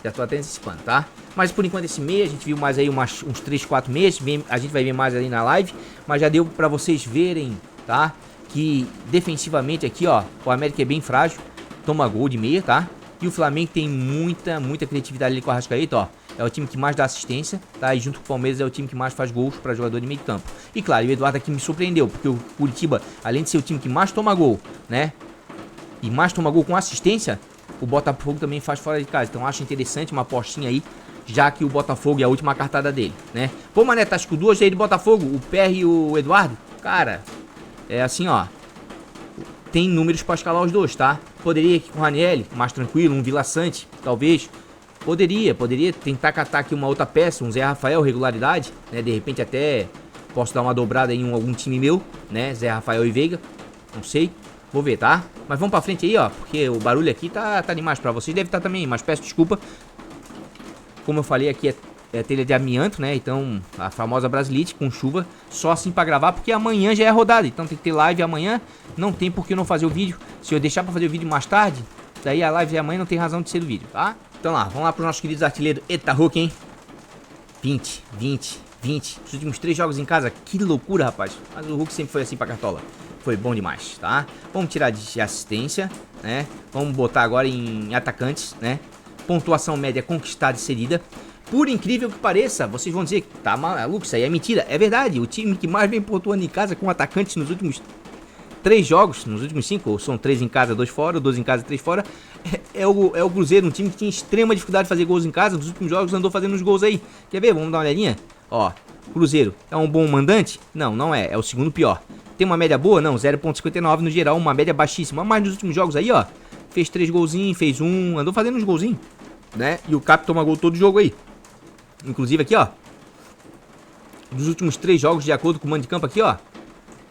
Já tô até antecipando, tá? Mas por enquanto esse mês, a gente viu mais aí uns 3, 4 meses. A gente vai ver mais ali na live. Mas já deu pra vocês verem, tá? Que defensivamente aqui, ó, o América é bem frágil. Toma gol de meia, tá? E o Flamengo tem muita criatividade ali com o Arrascaeta, ó. É o time que mais dá assistência, tá? E junto com o Palmeiras é o time que mais faz gols para jogador de meio de campo. E claro, o Eduardo aqui me surpreendeu, porque o Curitiba, além de ser o time que mais toma gol, né? E mais toma gol com assistência, o Botafogo também faz fora de casa. Então acho interessante uma apostinha aí, já que o Botafogo é a última cartada dele, né? Pô, Mané, tá com duas aí de Botafogo, o PR e o Eduardo. Cara, é assim, ó. Tem números para escalar os dois, tá? Poderia aqui com o Ranieri, mais tranquilo, um Vila Sante, talvez. Poderia tentar catar aqui uma outra peça, um Zé Rafael, regularidade, né? De repente até posso dar uma dobrada em algum time meu, né? Zé Rafael e Veiga, não sei. Vou ver, tá? Mas vamos pra frente aí, ó, porque o barulho aqui tá demais pra vocês. Deve estar também, mas peço desculpa. Como eu falei, aqui é telha de amianto, né? Então, a famosa Brasilite com chuva, só assim pra gravar, porque amanhã já é rodada. Então tem que ter live amanhã, não tem por que não fazer o vídeo. Se eu deixar pra fazer o vídeo mais tarde, daí a live de amanhã não tem razão de ser o vídeo, tá? Então lá, vamos lá pros nossos queridos artilheiros. Eita, Hulk, hein? 20. Os últimos 3 jogos em casa, que loucura, rapaz. Mas o Hulk sempre foi assim pra cartola. Foi bom demais, tá? Vamos tirar de assistência, né? Vamos botar agora em atacantes, né? Pontuação média conquistada e cedida. Por incrível que pareça, vocês vão dizer que tá maluco, isso aí é mentira. É verdade, o time que mais vem pontuando em casa com atacantes nos últimos 3 jogos, nos últimos 5, ou são 3 em casa, 2 fora, ou 2 em casa e 3 fora, é o Cruzeiro, um time que tinha extrema dificuldade de fazer gols em casa. Nos últimos jogos andou fazendo uns gols aí. Quer ver? Vamos dar uma olhadinha? Ó, Cruzeiro é um bom mandante? Não, não é, é o segundo pior. Tem uma média boa? Não, 0.59 no geral, uma média baixíssima. Mas nos últimos jogos aí, ó, fez 3 golzinhos, fez um, andou fazendo uns golzinhos, né? E o Cap toma gol todo jogo aí. Inclusive aqui, ó, dos últimos 3 jogos, de acordo com o mando de campo aqui, ó,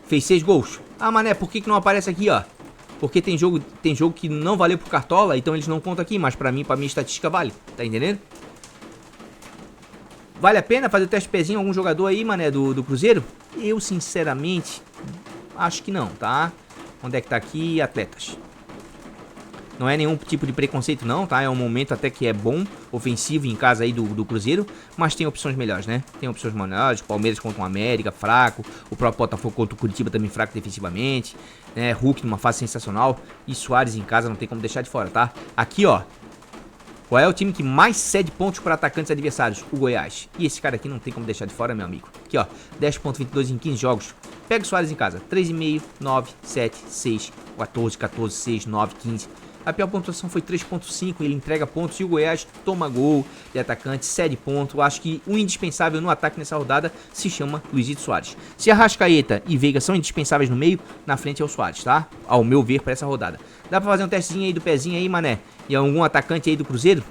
fez 6 gols. Ah, mané, por que não aparece aqui, ó? Porque tem jogo que não valeu por cartola, então eles não contam aqui, mas pra mim, pra minha estatística vale, tá entendendo? Vale a pena fazer o teste pezinho algum jogador aí, mané, do Cruzeiro? Eu, sinceramente, acho que não, tá? Onde é que tá aqui? Atletas. Não é nenhum tipo de preconceito não, tá? É um momento até que é bom, ofensivo em casa aí do Cruzeiro, mas tem opções melhores, né? Tem opções melhores, Palmeiras contra o América, fraco, o próprio Botafogo contra o Curitiba também fraco defensivamente, né? Hulk numa fase sensacional e Soares em casa não tem como deixar de fora, tá? Aqui, ó, qual é o time que mais cede pontos para atacantes adversários? O Goiás. E esse cara aqui não tem como deixar de fora, meu amigo. Aqui, ó, 10.22 em 15 jogos. Pega o Soares em casa, 3,5, 9, 7, 6, 14, 14, 6, 9, 15... A pior pontuação foi 3.5, ele entrega pontos e o Goiás toma gol de atacante, cede ponto. Eu acho que o indispensável no ataque nessa rodada se chama Luizito Soares. Se Arrascaeta e Veiga são indispensáveis no meio, na frente é o Soares, tá? Ao meu ver, para essa rodada. Dá pra fazer um testezinho aí do pezinho aí, mané? E algum atacante aí do Cruzeiro?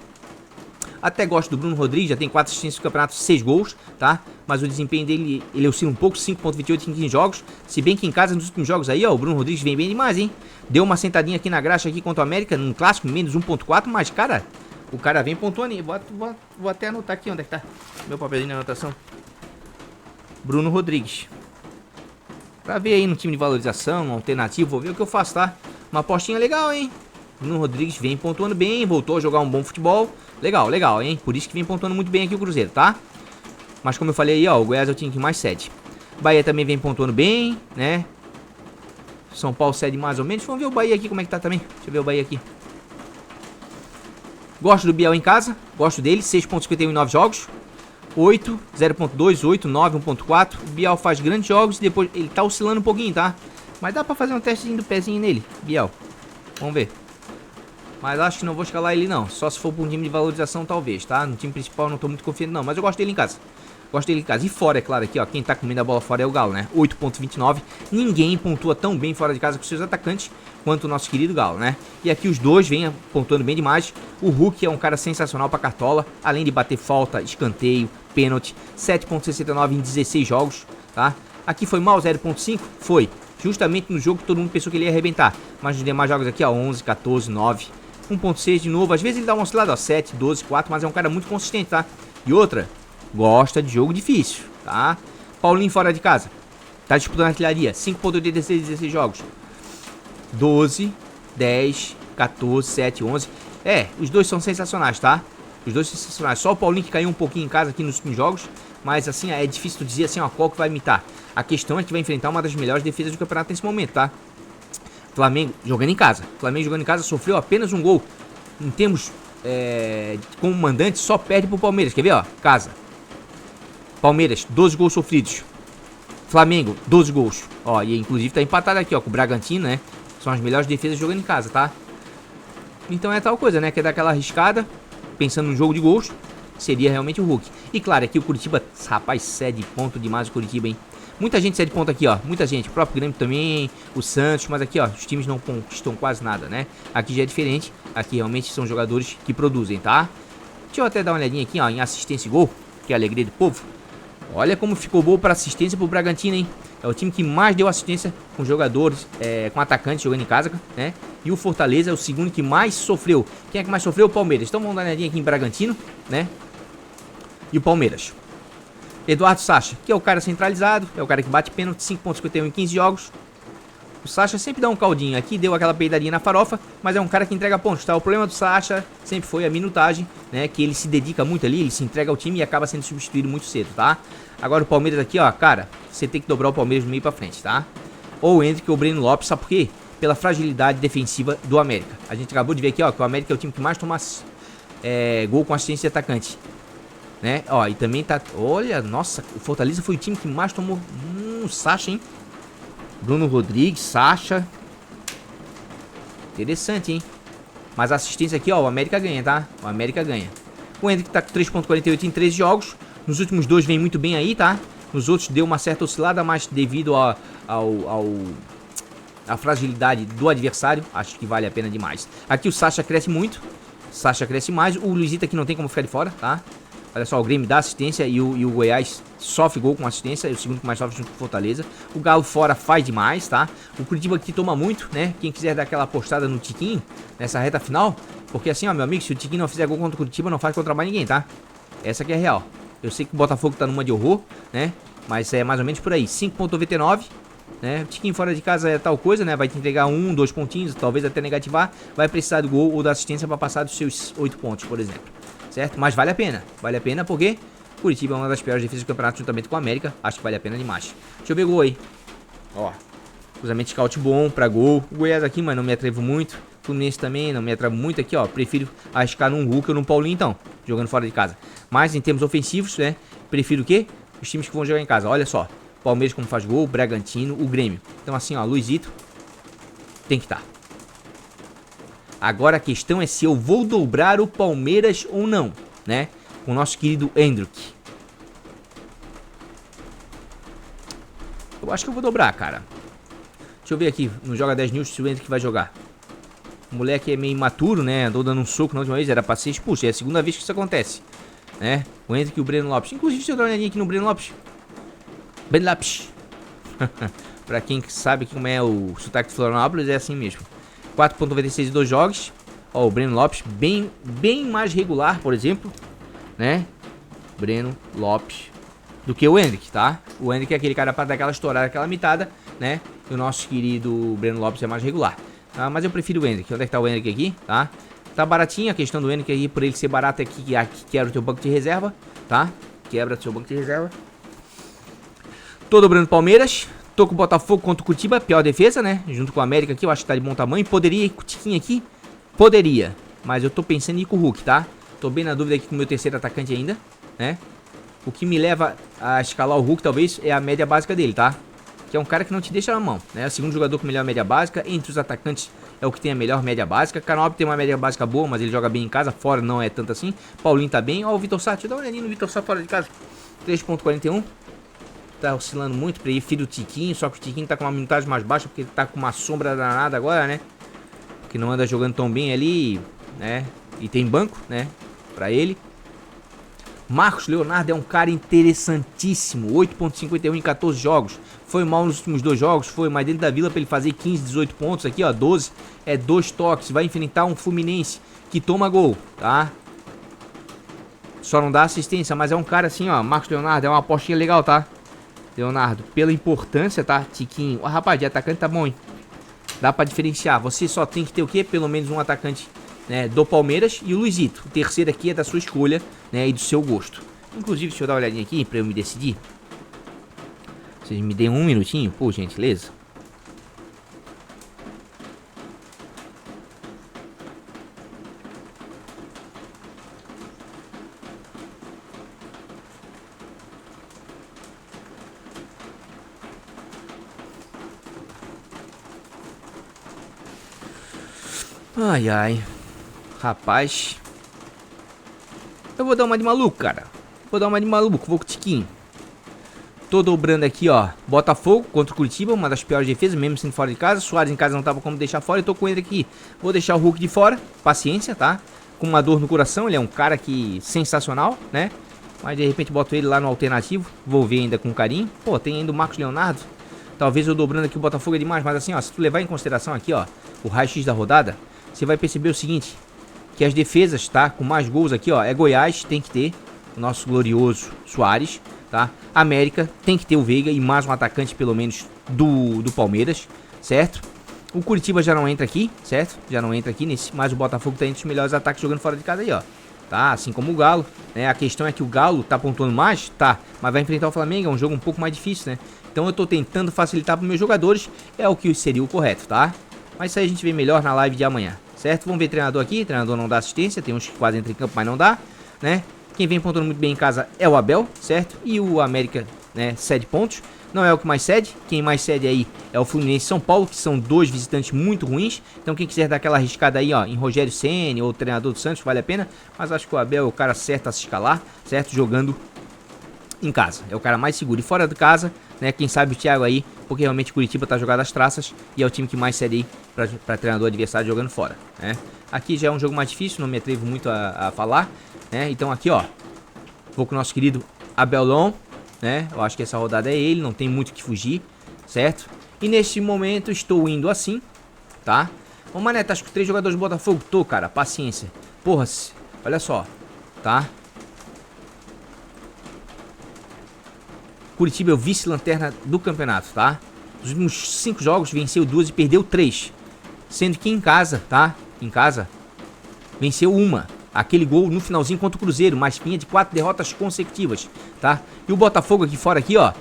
Até gosto do Bruno Rodrigues, já tem 4 assistências no campeonato, 6 gols, tá? Mas o desempenho dele, ele oscila um pouco, 5.28 em 15 jogos. Se bem que em casa, nos últimos jogos aí, ó, o Bruno Rodrigues vem bem demais, hein? Deu uma sentadinha aqui na graxa aqui contra o América, num clássico, menos 1.4, mas, cara, o cara vem pontuando aí. Vou até anotar aqui onde é que tá meu papelzinho de anotação. Bruno Rodrigues. Pra ver aí no time de valorização, um alternativo, vou ver o que eu faço, tá? Uma apostinha legal, hein? Bruno Rodrigues vem pontuando bem, voltou a jogar um bom futebol. Legal, legal, hein? Por isso que vem pontuando muito bem aqui o Cruzeiro, tá? Mas como eu falei aí, ó, o Goiás é o time que mais cede. Bahia também vem pontuando bem, né? São Paulo cede mais ou menos. Vamos ver o Bahia aqui como é que tá também. Deixa eu ver o Bahia aqui. Gosto do Biel em casa, gosto dele, 6.51 em 9 jogos. 8, 0.2, 8, 9, 1.4. O Biel faz grandes jogos e depois ele tá oscilando um pouquinho, tá? Mas dá pra fazer um testezinho do pezinho nele, Biel. Vamos ver. Mas acho que não vou escalar ele não. Só se for pra um time de valorização talvez, tá? No time principal não tô muito confiante não. Mas eu gosto dele em casa. Gosto dele em casa. E fora, é claro, aqui ó. Quem tá comendo a bola fora é o Galo, né? 8.29. Ninguém pontua tão bem fora de casa com seus atacantes quanto o nosso querido Galo, né? E aqui os dois vêm pontuando bem demais. O Hulk é um cara sensacional pra cartola. Além de bater falta, escanteio, pênalti. 7.69 em 16 jogos, tá? Aqui foi mal 0.5? Foi. Justamente no jogo que todo mundo pensou que ele ia arrebentar. Mas nos demais jogos aqui, ó. 11, 14, 9... 1.6 de novo, às vezes ele dá uma oscilada, ó, 7, 12, 4, mas é um cara muito consistente, tá? E outra, gosta de jogo difícil, tá? Paulinho fora de casa, tá disputando artilharia, 5.86 em 16 jogos. 12, 10, 14, 7, 11. É, os dois são sensacionais, tá? Os dois são sensacionais. Só o Paulinho que caiu um pouquinho em casa aqui nos últimos jogos, mas assim, é difícil dizer assim, ó, qual que vai imitar. A questão é que vai enfrentar uma das melhores defesas do campeonato nesse momento, tá? Flamengo jogando em casa. Flamengo jogando em casa sofreu apenas um gol. Em termos como mandante, só perde pro Palmeiras. Quer ver, ó? Casa. Palmeiras, 12 gols sofridos. Flamengo, 12 gols. Ó, e inclusive tá empatado aqui, ó, com o Bragantino, né? São as melhores defesas jogando em casa, tá? Então é tal coisa, né? Quer dar aquela arriscada, pensando no jogo de gols, seria realmente o Hulk. E claro, aqui o Curitiba, rapaz, cede ponto demais o Curitiba, hein? Muita gente cede ponto aqui, ó. Muita gente. O próprio Grêmio também, o Santos. Mas aqui, ó, os times não conquistam quase nada, né? Aqui já é diferente. Aqui realmente são jogadores que produzem, tá? Deixa eu até dar uma olhadinha aqui, ó, em assistência e gol. Que é a alegria do povo. Olha como ficou boa para assistência pro Bragantino, hein? É o time que mais deu assistência com jogadores, com atacantes jogando em casa, né? E o Fortaleza é o segundo que mais sofreu. Quem é que mais sofreu? O Palmeiras. Então vamos dar uma olhadinha aqui em Bragantino, né? E o Palmeiras. Eduardo Sacha, que é o cara centralizado, é o cara que bate pênalti, 5.51 em 15 jogos. O Sacha sempre dá um caldinho aqui, deu aquela peidadinha na farofa, mas é um cara que entrega pontos, tá? O problema do Sacha sempre foi a minutagem, né? Que ele se dedica muito ali, ele se entrega ao time e acaba sendo substituído muito cedo, tá? Agora o Palmeiras aqui, ó, cara, você tem que dobrar o Palmeiras no meio pra frente, tá? Ou o Hendrick ou o Breno Lopes, sabe por quê? Pela fragilidade defensiva do América. A gente acabou de ver aqui, ó, que o América é o time que mais toma gol com assistência de atacante. Né? Ó, e também tá... Olha, nossa, o Fortaleza foi o time que mais tomou... Sacha, hein? Bruno Rodrigues, Sacha. Interessante, hein? Mas a assistência aqui, ó, o América ganha, tá? O América ganha. O Hendrick tá com 3.48 em 13 jogos. Nos últimos dois vem muito bem aí, tá? Nos outros deu uma certa oscilada, mas devido à fragilidade do adversário, acho que vale a pena demais. Aqui o Sacha cresce muito. Sacha cresce mais. O Luizito aqui não tem como ficar de fora, tá? Olha só, o Grêmio dá assistência e o Goiás sofre gol com assistência. É o segundo que mais sofre junto com o Fortaleza. O Galo fora faz demais, tá? O Curitiba aqui toma muito, né? Quem quiser dar aquela apostada no Tiquinho nessa reta final. Porque assim, ó, meu amigo, se o Tiquinho não fizer gol contra o Curitiba, não faz contra mais ninguém, tá? Essa aqui é real. Eu sei que o Botafogo tá numa de horror, né? Mas é mais ou menos por aí. 5.99, né? O Tiquinho fora de casa é tal coisa, né? Vai te entregar 1, 2 pontinhos, talvez até negativar. Vai precisar do gol ou da assistência para passar dos seus 8 pontos, por exemplo. Certo? Mas vale a pena porque Curitiba é uma das piores defesas do campeonato juntamente com a América. Acho que vale a pena demais. Deixa eu ver o gol aí. Ó, cruzamento scout bom pra gol. O Goiás aqui, mas não me atrevo muito. Fluminense também, não me atrevo muito aqui, ó. Prefiro arriscar num Hulk ou num Paulinho, então, jogando fora de casa. Mas em termos ofensivos, né, prefiro o quê? Os times que vão jogar em casa. Olha só, Palmeiras como faz gol, Bragantino, o Grêmio. Então assim, ó, Luizito tem que estar. Agora a questão é se eu vou dobrar o Palmeiras ou não, né? Com o nosso querido Endrick. Eu acho que eu vou dobrar, cara. Deixa eu ver aqui, no Joga 10 News, se o Endrick vai jogar. O moleque é meio imaturo, né? Andou dando um soco na última vez, era pra ser expulso. É a segunda vez que isso acontece, né? O Endrick e o Breno Lopes. Inclusive, deixa eu dar uma olhadinha aqui no Breno Lopes. Breno Lopes. Pra quem sabe como é o sotaque de Florianópolis, é assim mesmo. 4.96 em 2 jogos. Ó, o Breno Lopes, bem mais regular, por exemplo, né? Breno Lopes do que o Endrick, tá? O Endrick é aquele cara pra dar aquela estourada, aquela mitada, né? E o nosso querido Breno Lopes é mais regular. Mas eu prefiro o Endrick. Onde é que tá o Endrick aqui, tá? Tá baratinho a questão do Endrick aí, por ele ser barato aqui, que quebra o teu banco de reserva, tá? Quebra o seu banco de reserva. Tô dobrando Palmeiras. Tô com o Botafogo contra o Curitiba, pior defesa, né? Junto com o América aqui, eu acho que tá de bom tamanho. Poderia ir com o Tiquinho aqui? Poderia. Mas eu tô pensando em ir com o Hulk, tá? Tô bem na dúvida aqui com o meu terceiro atacante ainda, né? O que me leva a escalar o Hulk, talvez, é a média básica dele, tá? Que é um cara que não te deixa na mão, né? O segundo jogador com melhor média básica. Entre os atacantes é o que tem a melhor média básica. Canop tem uma média básica boa, mas ele joga bem em casa. Fora não é tanto assim. Paulinho tá bem. Ó, o Vitor Sá. Deixa eu dar uma olhadinha no Vitor Sá fora de casa. 3.41. Tá oscilando muito. Prefiro o Tiquinho. Só que o Tiquinho tá com uma minutagem mais baixa, porque ele tá com uma sombra danada agora, né? Que não anda jogando tão bem ali, né? E tem banco, né? Pra ele. Marcos Leonardo é um cara interessantíssimo. 8.51 em 14 jogos. Foi mal nos últimos 2 jogos, foi, mas dentro da Vila pra ele fazer 15, 18 pontos aqui, ó, 12. É 2 toques, vai enfrentar um Fluminense que toma gol, tá? Só não dá assistência, mas é um cara assim, ó, Marcos Leonardo, é uma apostinha legal, tá? Leonardo, pela importância, tá? Tiquinho, ó, rapaz, de atacante tá bom, hein? Dá pra diferenciar, você só tem que ter o quê? Pelo menos um atacante, né, do Palmeiras e o Luizito. O terceiro aqui é da sua escolha, né, e do seu gosto. Inclusive, deixa eu dar uma olhadinha aqui pra eu me decidir. Vocês me deem um minutinho, por gentileza. Ai, ai. Rapaz. Eu vou dar uma de maluco, cara. Vou dar uma de maluco, vou com o Tiquinho. Tô dobrando aqui, ó, Botafogo contra o Curitiba, uma das piores defesas, mesmo sendo fora de casa. Soares em casa não tava como deixar fora, eu tô com ele aqui. Vou deixar o Hulk de fora, paciência, tá? Com uma dor no coração, ele é um cara que sensacional, né? Mas de repente boto ele lá no alternativo, vou ver ainda com carinho. Pô, tem ainda o Marcos Leonardo. Talvez eu dobrando aqui o Botafogo é demais, mas assim, ó, se tu levar em consideração aqui, ó, o raio-x da rodada, você vai perceber o seguinte, que as defesas, tá? Com mais gols aqui, ó, é Goiás, tem que ter o nosso glorioso Soares, tá? América tem que ter o Veiga e mais um atacante pelo menos do Palmeiras, certo? O Curitiba já não entra aqui, certo? Já não entra aqui nesse, mas o Botafogo tá entre os melhores ataques jogando fora de casa aí, ó. Tá? Assim como o Galo, né? A questão é que o Galo tá pontuando mais, tá? Mas vai enfrentar o Flamengo, é um jogo um pouco mais difícil, né? Então eu tô tentando facilitar para meus jogadores, é o que seria o correto, tá? Mas isso aí a gente vê melhor na live de amanhã, certo? Vamos ver treinador aqui, treinador não dá assistência, tem uns que quase entram em campo, mas não dá, né? Quem vem pontuando muito bem em casa é o Abel, certo? E o América, né, cede pontos. Não é o que mais cede. Quem mais cede aí é o Fluminense e São Paulo, que são dois visitantes muito ruins. Então quem quiser dar aquela arriscada aí, ó, em Rogério Ceni ou o treinador do Santos, vale a pena. Mas acho que o Abel é o cara certo a se escalar, certo? Jogando em casa. É o cara mais seguro. E fora de casa, né, quem sabe o Thiago aí, porque realmente Curitiba tá jogado às traças e é o time que mais cede aí pra treinador adversário jogando fora, né? Aqui já é um jogo mais difícil, não me atrevo muito a falar, né? Então aqui, ó, vou com o nosso querido Abelon, né? Eu acho que essa rodada é ele, não tem muito o que fugir, certo? E neste momento estou indo assim, tá? Ô, Mané, tá com 3 jogadores do Botafogo? Tô, cara, paciência. Porra, olha só, tá? Curitiba é o vice-lanterna do campeonato, tá? Nos últimos 5 jogos venceu 2 e perdeu 3. Sendo que em casa, tá? Em casa, venceu uma. Aquele gol no finalzinho contra o Cruzeiro, mas vinha de 4 derrotas consecutivas, tá? E o Botafogo aqui fora, aqui, ó,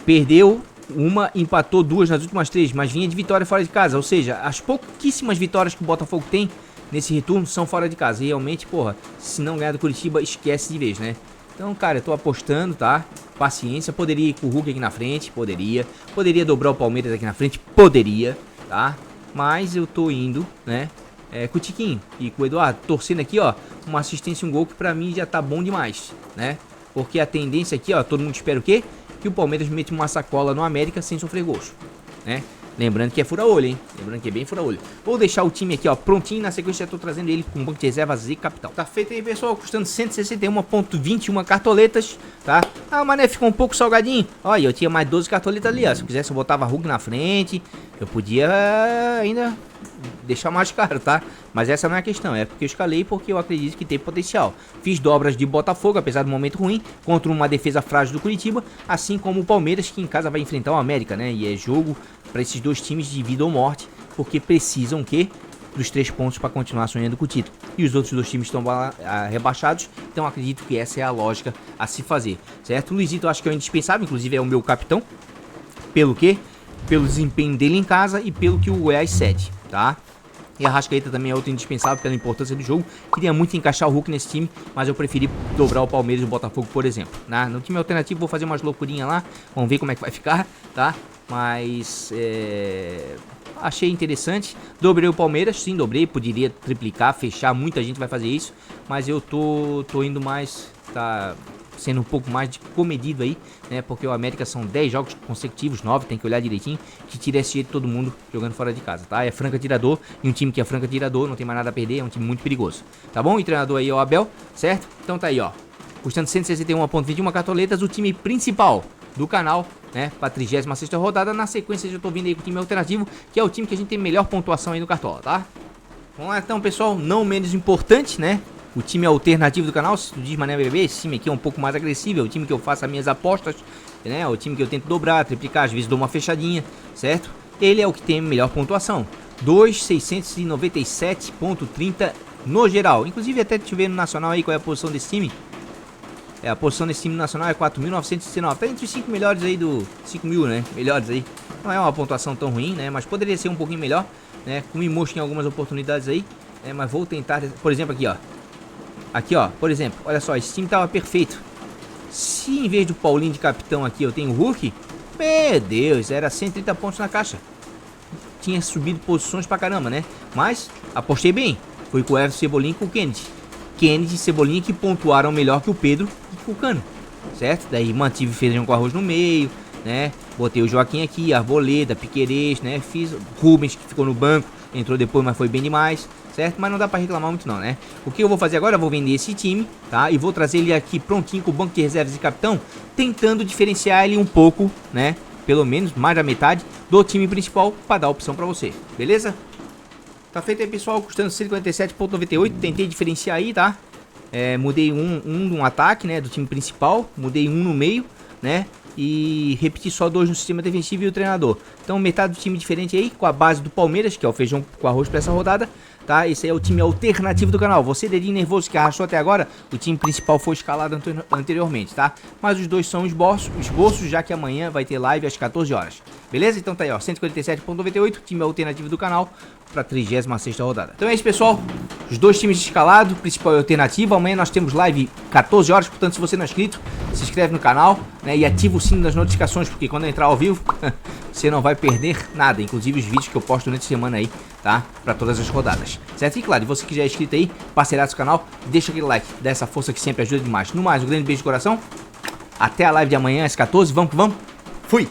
perdeu uma, empatou 2 nas últimas 3, mas vinha de vitória fora de casa. Ou seja, as pouquíssimas vitórias que o Botafogo tem nesse retorno são fora de casa. E realmente, porra, se não ganhar do Curitiba, esquece de vez, né? Então, cara, eu tô apostando, tá? Paciência, poderia ir com o Hulk aqui na frente, poderia. Poderia dobrar o Palmeiras aqui na frente, poderia, tá? Mas eu tô indo, né, com o Tiquinho e com o Eduardo, torcendo aqui, ó, uma assistência e um gol que pra mim já tá bom demais, né? Porque a tendência aqui, ó, todo mundo espera o quê? Que o Palmeiras mete uma sacola no América sem sofrer gols, né? Lembrando que é fura-olho, hein? Lembrando que é bem fura-olho. Vou deixar o time aqui, ó, prontinho. Na sequência já tô trazendo ele com banco de reservas e capital. Tá feito aí, pessoal, custando 161,21 cartoletas, tá? Ah, mas né, ficou um pouco salgadinho. Olha, eu tinha mais 12 cartoletas ali, ó. Se eu quisesse eu botava Hulk na frente. Eu podia ainda deixar mais caro, tá? Mas essa não é a questão, é porque eu escalei porque eu acredito que tem potencial. Fiz dobras de Botafogo, apesar do momento ruim, contra uma defesa frágil do Curitiba, assim como o Palmeiras, que em casa vai enfrentar o América, né? E é jogo para esses dois times de vida ou morte, porque precisam que dos 3 pontos para continuar sonhando com o título. E os outros dois times estão rebaixados, então acredito que essa é a lógica a se fazer, certo? O Luizito eu acho que é o indispensável, inclusive é o meu capitão. Pelo quê? Pelo desempenho dele em casa e pelo que o Goiás cede, tá? E a Arrascaeta também é outro indispensável pela importância do jogo. Queria muito encaixar o Hulk nesse time, mas eu preferi dobrar o Palmeiras e o Botafogo, por exemplo, né? No time alternativo vou fazer umas loucurinhas lá, vamos ver como é que vai ficar, tá? Mas achei interessante. Dobrei o Palmeiras, sim, dobrei, poderia triplicar, fechar, muita gente vai fazer isso, mas eu tô indo mais, tá sendo um pouco mais de comedido aí, né? Porque o América são 10 jogos consecutivos, 9, tem que olhar direitinho, que tira esse jeito todo mundo jogando fora de casa, tá? É franca tirador, e um time que é franca tirador, não tem mais nada a perder, é um time muito perigoso, tá bom? E treinador aí é o Abel, certo? Então tá aí, ó, custando 161,21 cartoletas, o time principal do canal, né? Pra 36ª rodada, na sequência eu tô vindo aí com o time alternativo, que é o time que a gente tem melhor pontuação aí no Cartola, tá? Vamos lá então, pessoal, não menos importante, né? O time alternativo do canal, se tu diz Mané BB, esse time aqui é um pouco mais agressivo, é o time que eu faço as minhas apostas, né? É o time que eu tento dobrar, triplicar, às vezes dou uma fechadinha, certo? Ele é o que tem a melhor pontuação, 2.697,30 no geral. Inclusive até te ver no nacional aí qual é a posição desse time. A posição desse time nacional é 4.919, tá entre os 5 melhores aí do 5.000, né? Melhores aí. Não é uma pontuação tão ruim, né? Mas poderia ser um pouquinho melhor, né? Com o Mocho em algumas oportunidades aí, né? Mas vou tentar, por exemplo, aqui, ó. Aqui, ó, por exemplo, olha só, esse time tava perfeito. Se em vez do Paulinho de capitão aqui eu tenho o Hulk, meu Deus, era 130 pontos na caixa. Tinha subido posições pra caramba, né? Mas apostei bem. Foi com o Everton, Cebolinha e com o Kennedy. Kennedy e Cebolinha que pontuaram melhor que o Pedro e que o Cano, certo? Daí mantive feijão com arroz no meio, né? Botei o Joaquim aqui, Arboleda, Piquerez, né? Fiz Rubens, que ficou no banco, entrou depois, mas foi bem demais, certo? Mas não dá pra reclamar muito não, né? O que eu vou fazer agora? Eu vou vender esse time, tá? E vou trazer ele aqui prontinho com o banco de reservas e capitão, tentando diferenciar ele um pouco, né? Pelo menos mais da metade do time principal para dar opção pra você, beleza? Tá feito aí, pessoal, custando 147,98, tentei diferenciar aí, tá? Mudei um ataque, né, do time principal, mudei um no meio, né? E repeti só 2 no sistema defensivo e o treinador. Então metade do time diferente aí, com a base do Palmeiras, que é o feijão com arroz para essa rodada, tá? Esse aí é o time alternativo do canal. Você, dedinho nervoso que arrastou até agora, o time principal foi escalado anteriormente, tá? Mas os dois são esboços, já que amanhã vai ter live às 14 horas. Beleza? Então tá aí, ó, 147,98, time alternativo do canal para 36ª rodada. Então é isso, pessoal. Os dois times escalados, principal e alternativo. Amanhã nós temos live 14 horas, portanto, se você não é inscrito, se inscreve no canal, né, e ativa o sino das notificações, porque quando entrar ao vivo, você não vai perder nada, inclusive os vídeos que eu posto durante a semana aí, tá? Para todas as rodadas, certo? E claro, se você que já é inscrito aí, parceiraço do canal, deixa aquele like, dá essa força que sempre ajuda demais. No mais, um grande beijo de coração. Até a live de amanhã às 14, vamos que vamos. Fui!